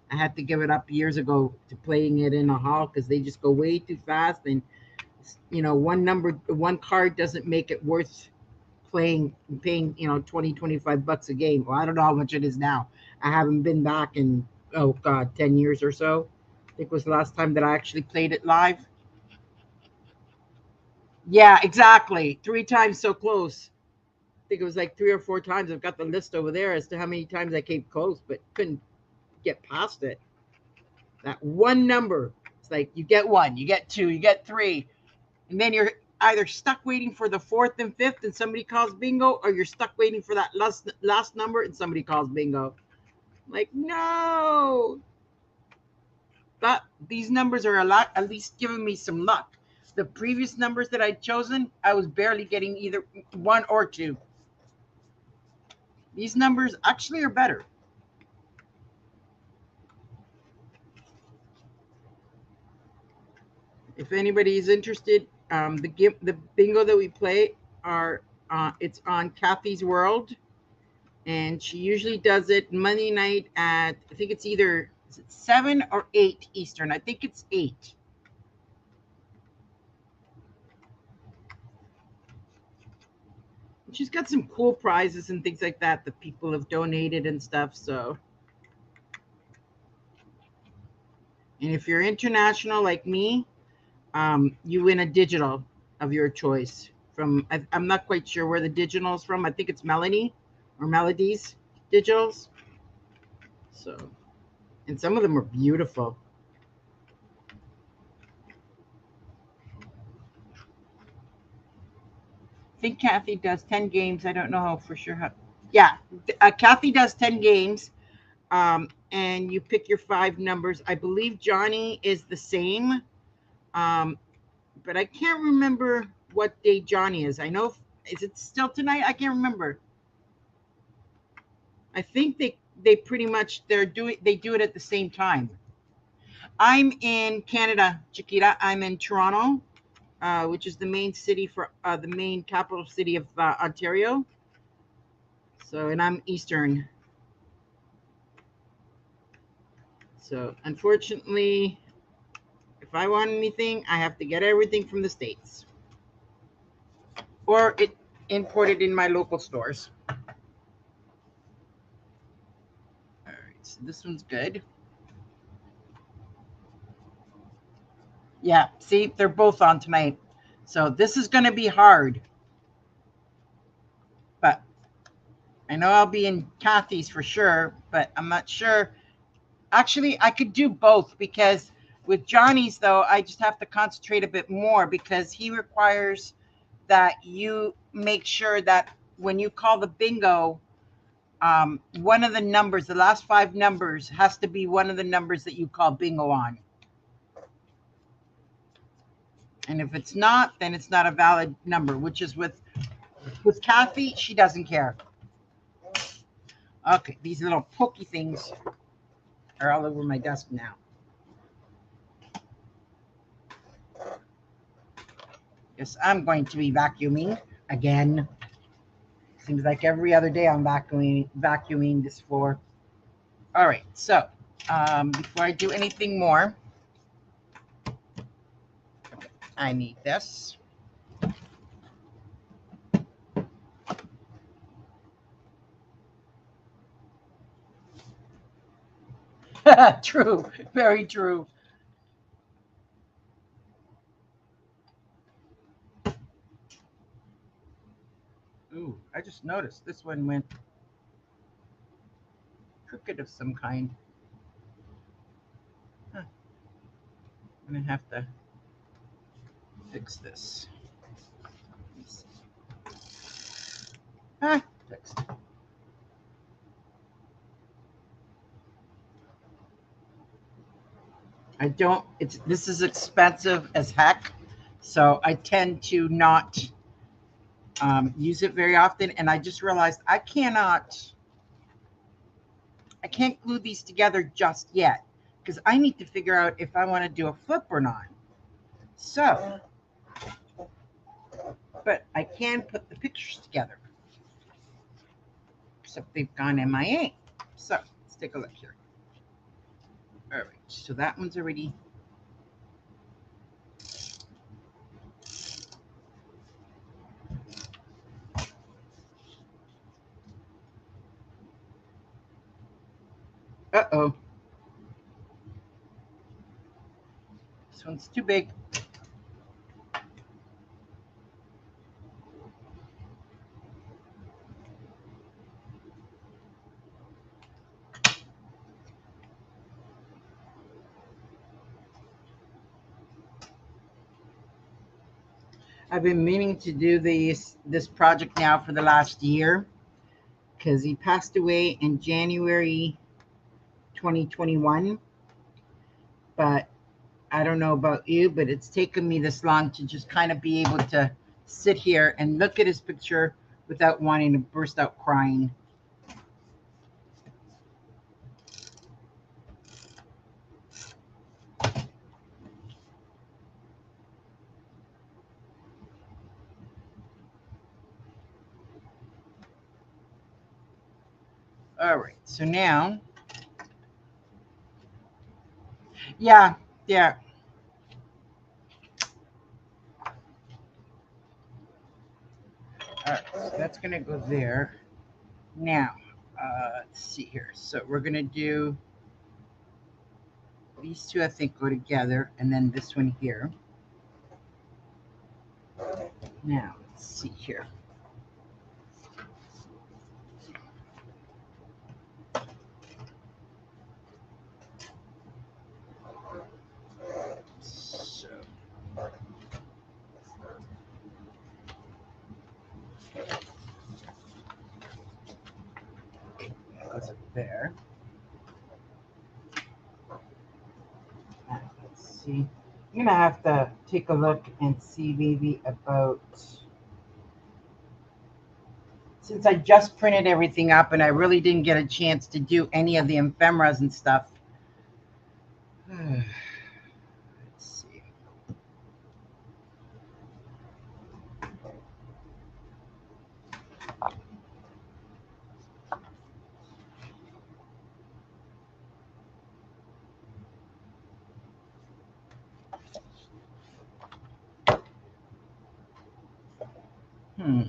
I had to give it up years ago to playing it in a hall because they just go way too fast, and one card doesn't make it worth playing and paying 20 $25 a game. Well, I don't know how much it is now. I haven't been back in, oh god, 10 years or so. I think was the last time that I actually played it live. Yeah, exactly. 3 times so close. I think it was like 3 or 4 times. I've got the list over there as to how many times I came close, but couldn't get past it. That one number. It's like you get one, you get two, you get three, and then you're either stuck waiting for the fourth and fifth, and somebody calls bingo, or you're stuck waiting for that last number, and somebody calls bingo. Like no, but these numbers are a lot. At least giving me some luck. The previous numbers that I'd chosen, I was barely getting either one or two. These numbers actually are better. If anybody is interested, the bingo that we play are it's on Kathy's World, and she usually does it Monday night at, I think it's either, is it 7 or 8 Eastern? I think it's 8. She's got some cool prizes and things like that that people have donated and stuff. So, and if you're international like me, you win a digital of your choice. I'm not quite sure where the digital is from. I think it's Melanie or Melody's digitals. So, and some of them are beautiful. I think Kathy does 10 games. I don't know how for sure how. Yeah, Kathy does 10 games, and you pick your 5 numbers. I believe Johnny is the same, but I can't remember what day Johnny is. I know, is it still tonight? I can't remember. I think they pretty much they do it at the same time. I'm in Canada, Chiquita. I'm in Toronto. which is the main city for the main capital city of Ontario. So, and I'm Eastern. So, unfortunately, if I want anything, I have to get everything from the States or it imported in my local stores. All right, so this one's good. Yeah, see, they're both on tonight. So this is going to be hard. But I know I'll be in Kathy's for sure, but I'm not sure. Actually, I could do both because with Johnny's, though, I just have to concentrate a bit more because he requires that you make sure that when you call the bingo, one of the numbers, the last 5 numbers, has to be one of the numbers that you call bingo on. And if it's not, then it's not a valid number, which is with Kathy, she doesn't care. Okay, these little pokey things are all over my desk now. Yes, I'm going to be vacuuming again. Seems like every other day I'm vacuuming this floor. All right, so before I do anything more, I need this. True, very true. Ooh, I just noticed this one went crooked of some kind. Huh. I'm gonna have to fix this. Let me see. Fixed. I don't. This is expensive as heck, so I tend to not use it very often. And I just realized I can't glue these together just yet because I need to figure out if I want to do a flip or not. So, but I can put the pictures together. Except they've gone MIA. So let's take a look here. All right, so that one's already. Uh-oh. This one's too big. I've been meaning to do this project now for the last year because he passed away in January 2021. But I don't know about you, but it's taken me this long to just kind of be able to sit here and look at his picture without wanting to burst out crying. All right, so now, yeah. All right, so that's gonna go there. Now, let's see here. So we're gonna do these two, I think, go together, and then this one here. Now, let's see here. So, goes up there. Let's see. I'm gonna have to take a look and see maybe about, since I just printed everything up and I really didn't get a chance to do any of the ephemeras and stuff. Let's see. What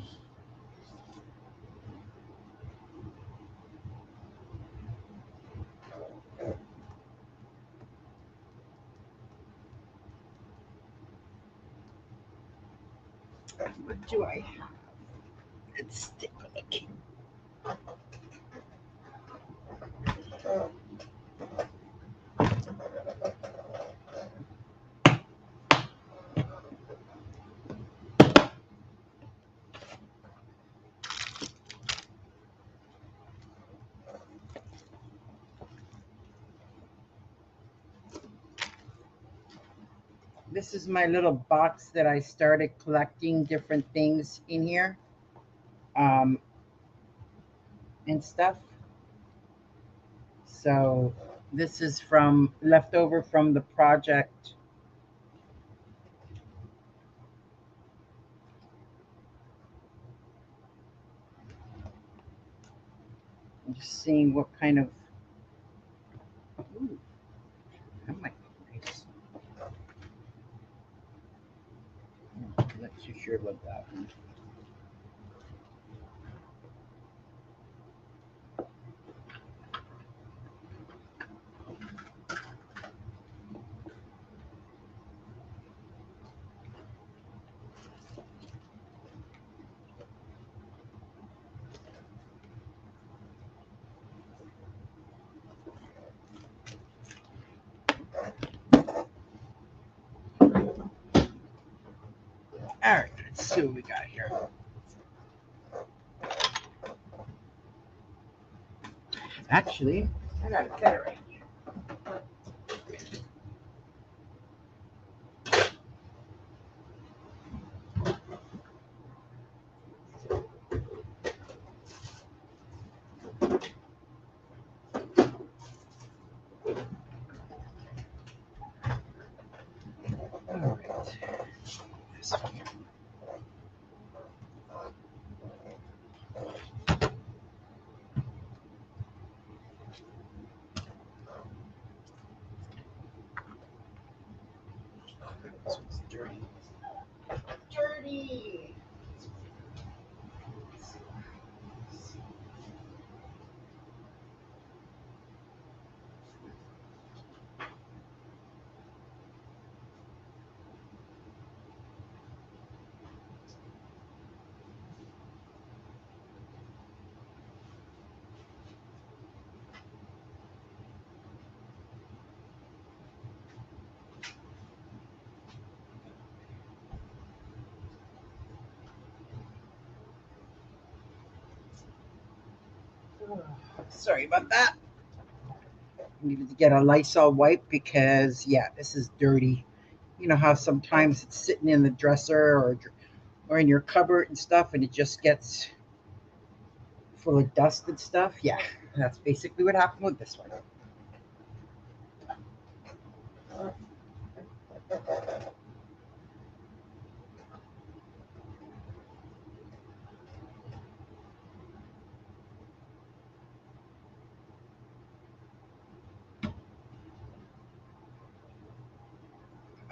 do I have? Let's stick with it. This is my little box that I started collecting different things in here and stuff. So this is from leftover from the project. I'm just seeing what kind of. Ooh, that might be nice. I'm not too sure about that one. All right, let's see what we got here. Actually, I got a better right here. All right. This one. This one's dirty. Dirty. Sorry about that. Needed to get a Lysol wipe because, yeah, this is dirty. You know how sometimes it's sitting in the dresser or in your cupboard and stuff, and it just gets full of dust and stuff. Yeah, that's basically what happened with this one.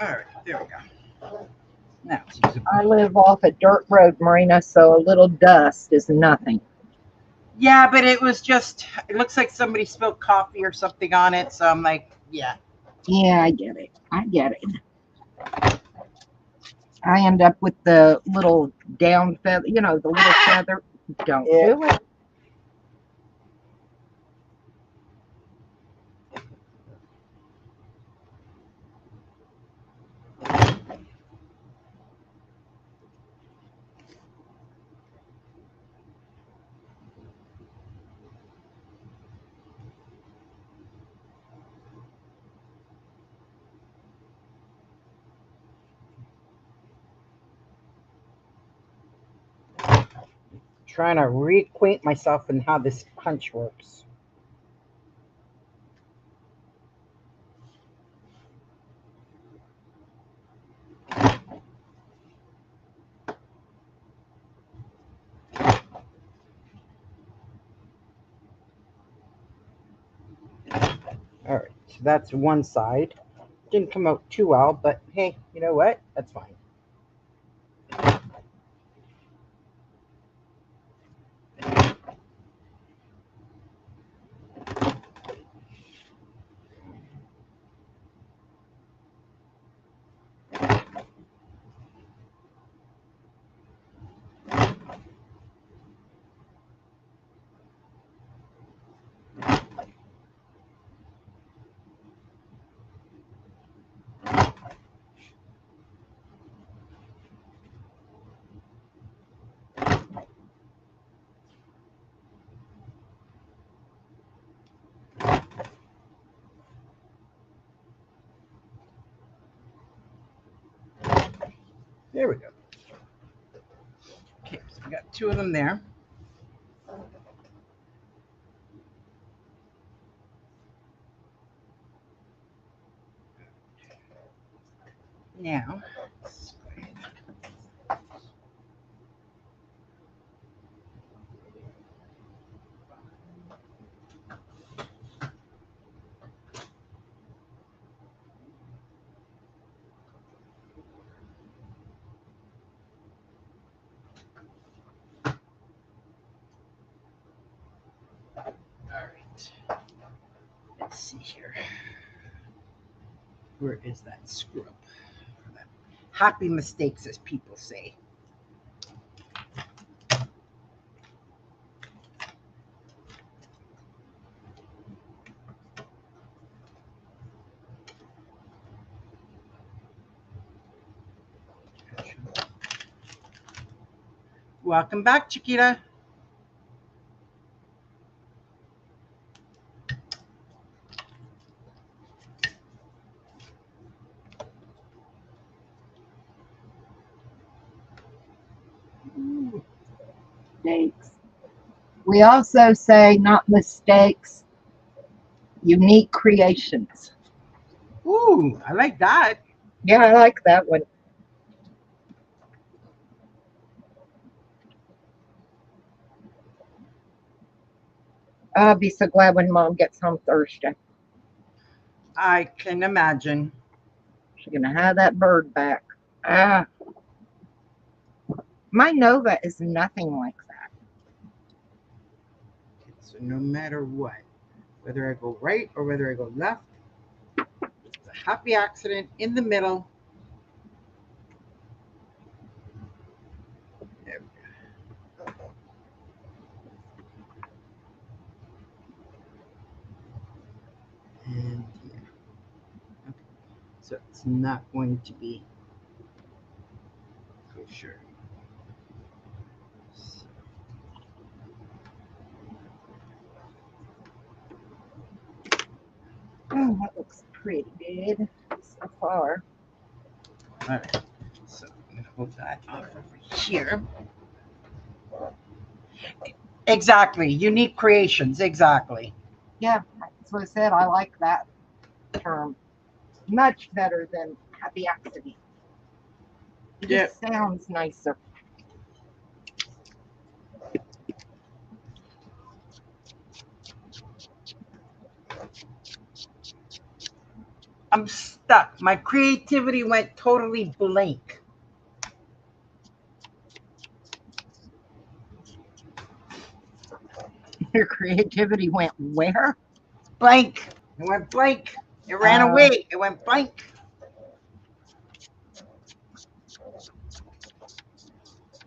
All right, there we go. Now, I live off a dirt road, Marina, so a little dust is nothing. yeah, but it was just, it looks like somebody spilled coffee or something on it. So I'm like, yeah. Yeah, I get it. I get it. I end up with the little down feather, the little feather. Don't do it. Trying to reacquaint myself in how this punch works. All right, so that's one side. Didn't come out too well, but hey, you know what? That's fine. There we go. Okay, so we got 2 of them there. Now, let's see here. Where is that scrub? Happy mistakes, as people say. Welcome back, Chiquita. Mistakes. We also say not mistakes, unique creations. Ooh, I like that. Yeah, I like that one. I'll be so glad when Mom gets home Thursday. I can imagine. She's going to have that bird back. My Nova is nothing like that. So no matter what, whether I go right or whether I go left, it's a happy accident in the middle. There we go. And here. Okay. So it's not going to be kosher. Oh, that looks pretty good so far. All right. So I'm going to hold that off over here. Exactly. Unique creations. Exactly. Yeah, that's what I said. I like that term much better than happy accident. It just sounds nicer. I'm stuck. My creativity went totally blank. Your creativity went where? Blank. It went blank. It ran away. It went blank.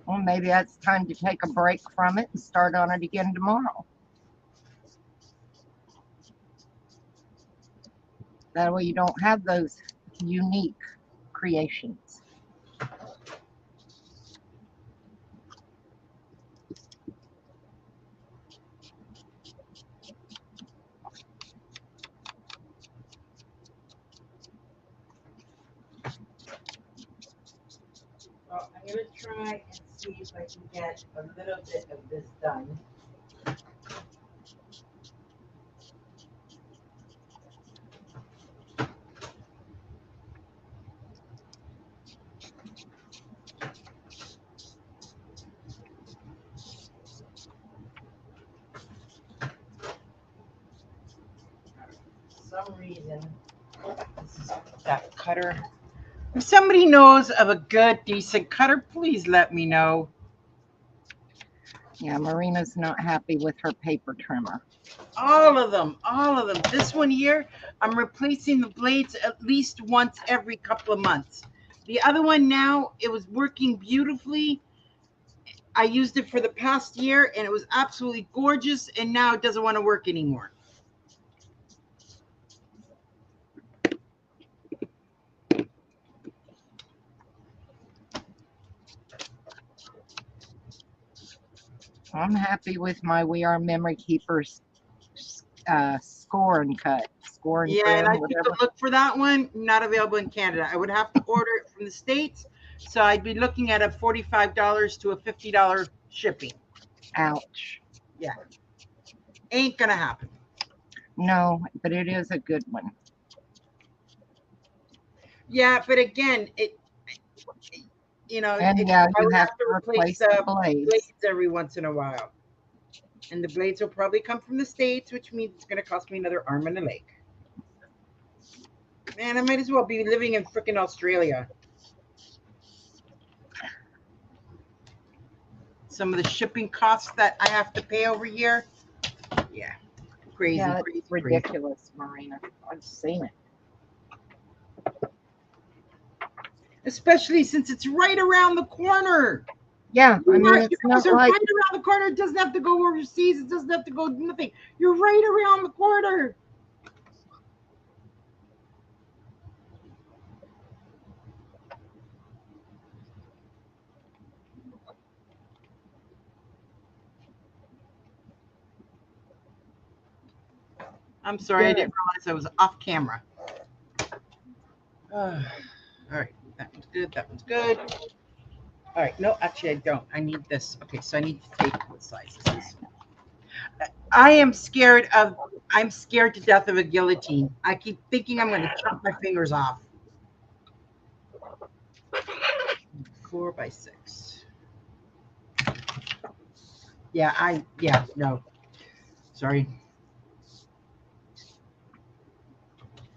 Well, maybe it's time to take a break from it and start on it again tomorrow. That way you don't have those unique creations. Well, I'm going to try and see if I can get a little bit of this done. For some reason, this is that cutter. If somebody knows of a good, decent cutter, please let me know. Yeah, Marina's not happy with her paper trimmer. All of them, all of them. This one here, I'm replacing the blades at least once every couple of months. The other one now, it was working beautifully. I used it for the past year and it was absolutely gorgeous, and now it doesn't want to work anymore. I'm happy with my We Are Memory Keepers score and cut. Score and Yeah, trim, and I whatever. took a look for that one. Not available in Canada. I would have to order it from the States, So I'd be looking at a $45 to a $50 shipping. Ouch. Yeah. Ain't gonna happen. No, but it is a good one. Yeah, but again, you know, And yeah, I you would have have to to replace replace the blades blades. every once in a while. And the blades will probably come from the States, which means it's going to cost me another arm and a leg. Man, I might as well be living in frickin' Australia. Some of the shipping costs that I have to pay over here. Yeah, crazy, Yeah, crazy, it's ridiculous, Marina. I've seen it. Especially since it's right around the corner. Yeah, I mean, You it's guys not are like, right around the corner. It doesn't have to go overseas. It doesn't have to go nothing. You're right around the corner. I'm sorry, I good. didn't realize I was off camera. All right, that one's good. That one's good. All right, no, actually, I don't. I need this. Okay, so I need to take what size this is. I am scared of. I'm scared to death of a guillotine. I keep thinking I'm going to chop my fingers off. 4x6. Yeah, no. Sorry.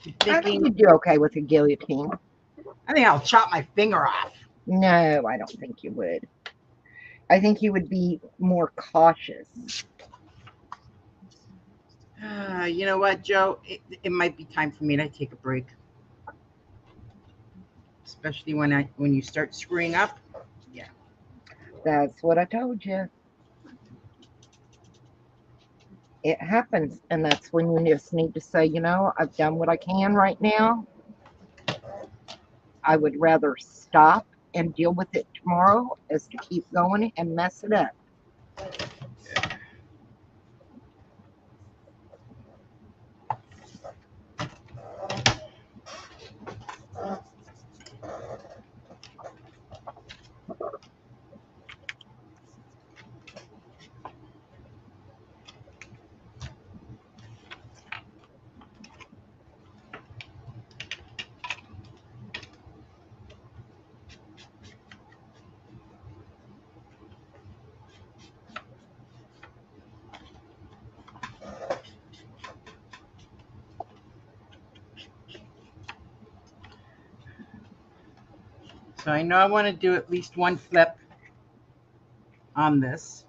Keep I think thinking. you'd do okay with a guillotine. I think I'll chop my finger off. No, I don't think you would. I think you would be more cautious. You know what, Joe? It might be time for me to take a break. Especially when you start screwing up. Yeah. That's what I told you. It happens, and that's when you just need to say, you know, I've done what I can right now. I would rather stop and deal with it tomorrow as to keep going and mess it up. So I know I want to do at least one flip on this.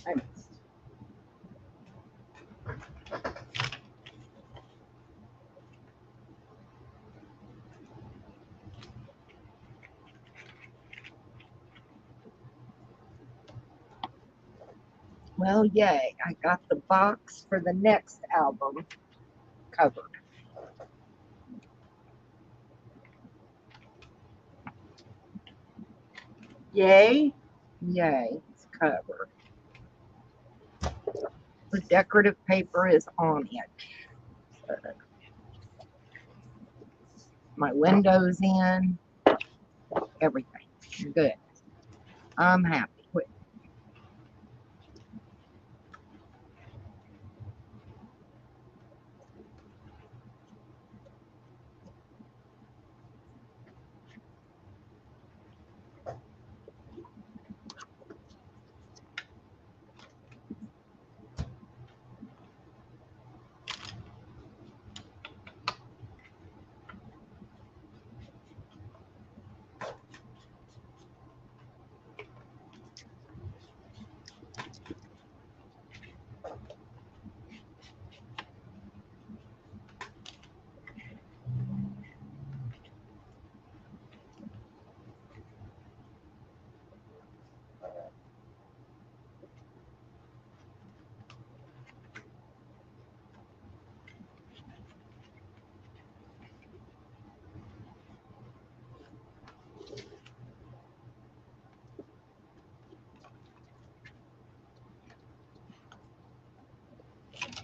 I missed. Well, yay, I got the box for the next album covered. Yay. Yay, it's covered. The decorative paper is on it. So, my window's in, everything. Good. I'm happy with it.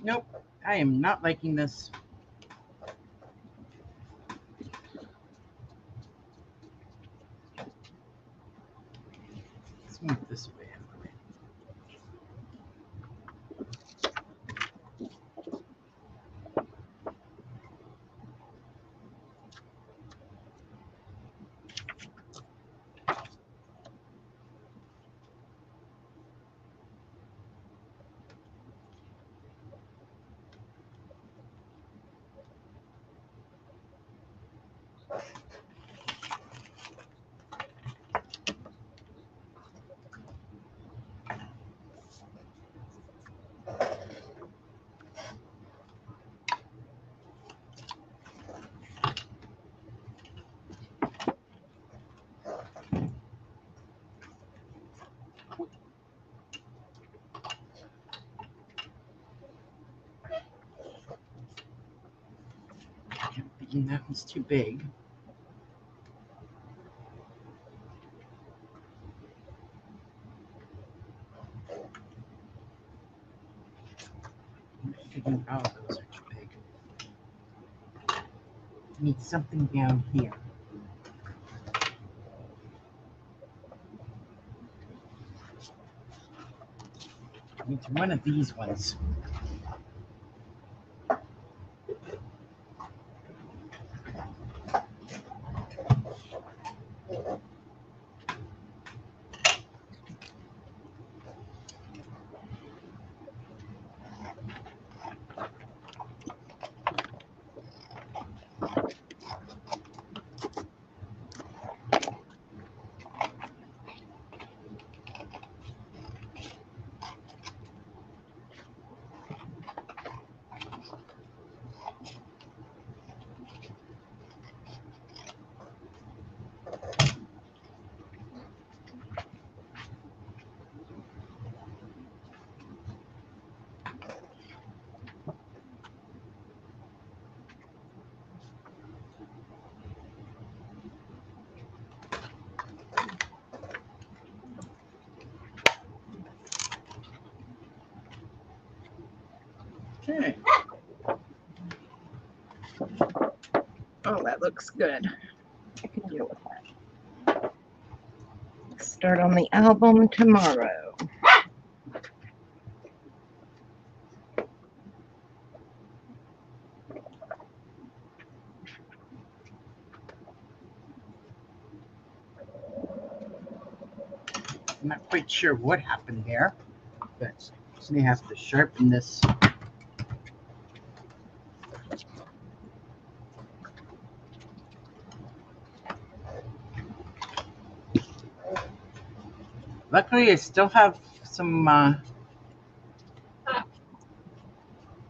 Nope, I am not liking this. Let's move this way. That one's too big. Oh, those are too big. Need something down here. Need one of these ones. Okay. Oh, that looks good. I can deal with that. Start on the album tomorrow. I'm not quite sure what happened there, but I may have to sharpen this. Luckily, I still have some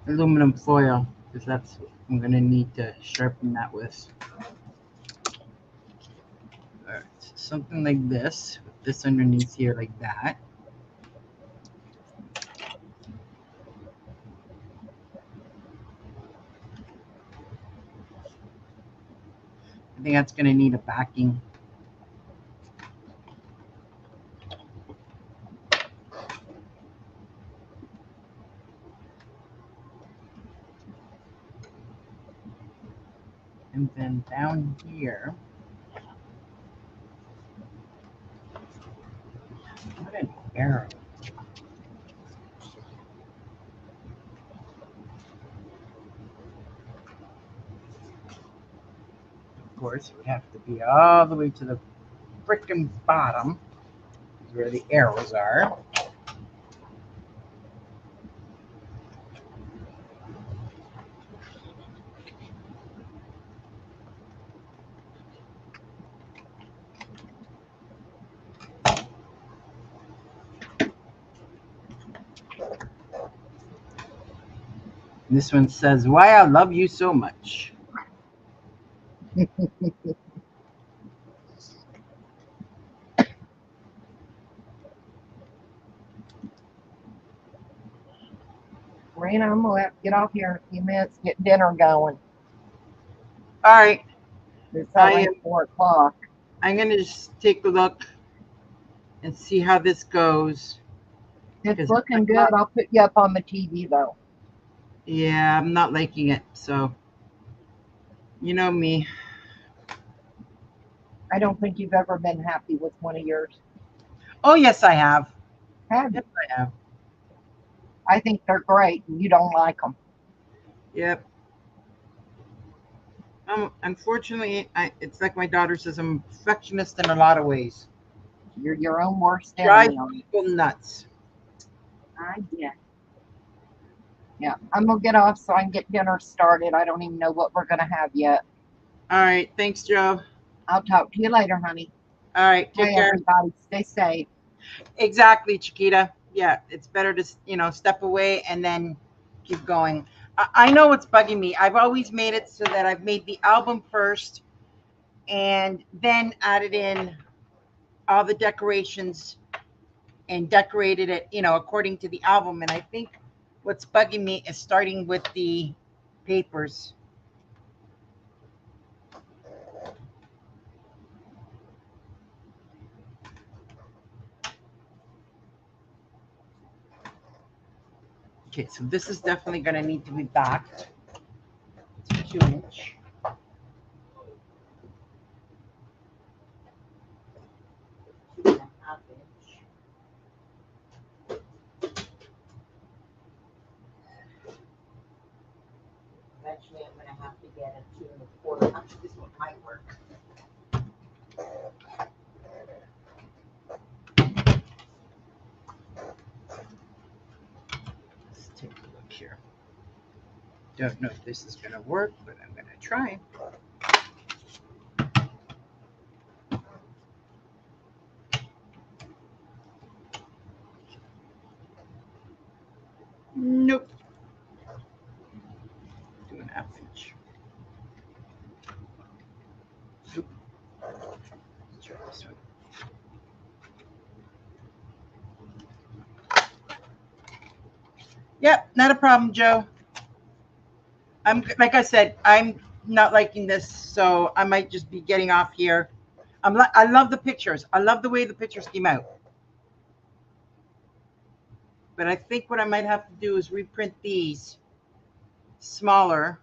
aluminum foil, because that's what I'm going to need to sharpen that with. All right, something like this, with this underneath here like that. I think that's going to need a backing. And then down here, what an arrow. Of course, it would have to be all the way to the frickin' bottom, where the arrows are. This one says, "Why I love you so much." Raina, I'm gonna have to get off here in a few minutes, get dinner going. All right. It's only 4 o'clock. I'm going to just take a look and see how this goes. It's looking good. I'll put you up on the TV though. Yeah, I'm not liking it. So, you know me. I don't think you've ever been happy with one of yours. Oh, yes, I have. Have Yes, you? I have. I think they're great and you don't like them. Yep. Unfortunately, it's like my daughter says, I'm a perfectionist in a lot of ways. You're your own worst Drive enemy on it. people nuts. I get. Yeah, I'm gonna get off so I can get dinner started. I don't even know what we're gonna have yet. All right. Thanks, Joe. I'll talk to you later, honey. All right. Take Bye, care. everybody. Stay safe. Exactly, Chiquita. Yeah, it's better to, step away and then keep going. I know what's bugging me. I've always made it so that I've made the album first and then added in all the decorations and decorated it, according to the album. And I think what's bugging me is starting with the papers. Okay, so this is definitely going to need to be backed. It's 2 inch. Two and a half inch. Eventually, I'm going to have to get a 2 1/4. Actually, this one might work. Let's take a look here. Don't know if this is going to work, but I'm going to try. Nope. 2 1/2 inch. Nope. Let's try this one. Yep, not a problem, Joe. I'm like I said, I'm not liking this, so I might just be getting off here. I love the pictures. I love the way the pictures came out. But I think what I might have to do is reprint these smaller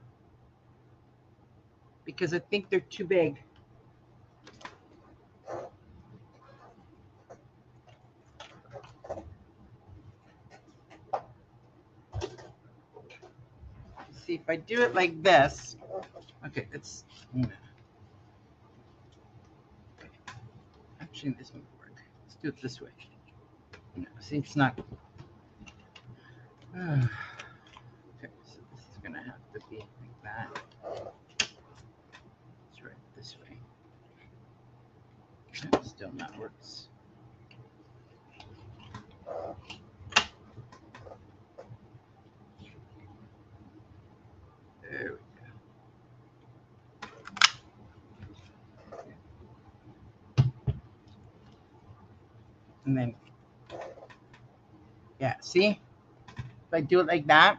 because I think they're too big. See if I do it like this. Okay, it's actually this won't work. Let's do it this way. No, see, it's not. Okay, so this is gonna have to be like that. Let's try it this way. That still not works. There we go. And then, yeah, see? If I do it like that,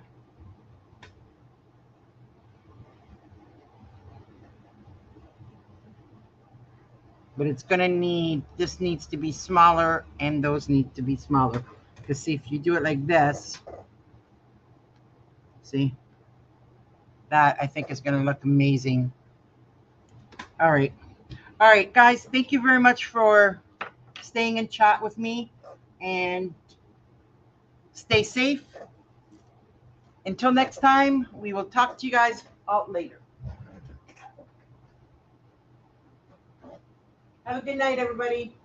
but it's gonna need, this needs to be smaller and those need to be smaller. Because see, if you do it like this, see? That I think is gonna look amazing. All right. All right, guys, thank you very much for staying in chat with me and stay safe. Until next time, we will talk to you guys out later. Have a good night, everybody.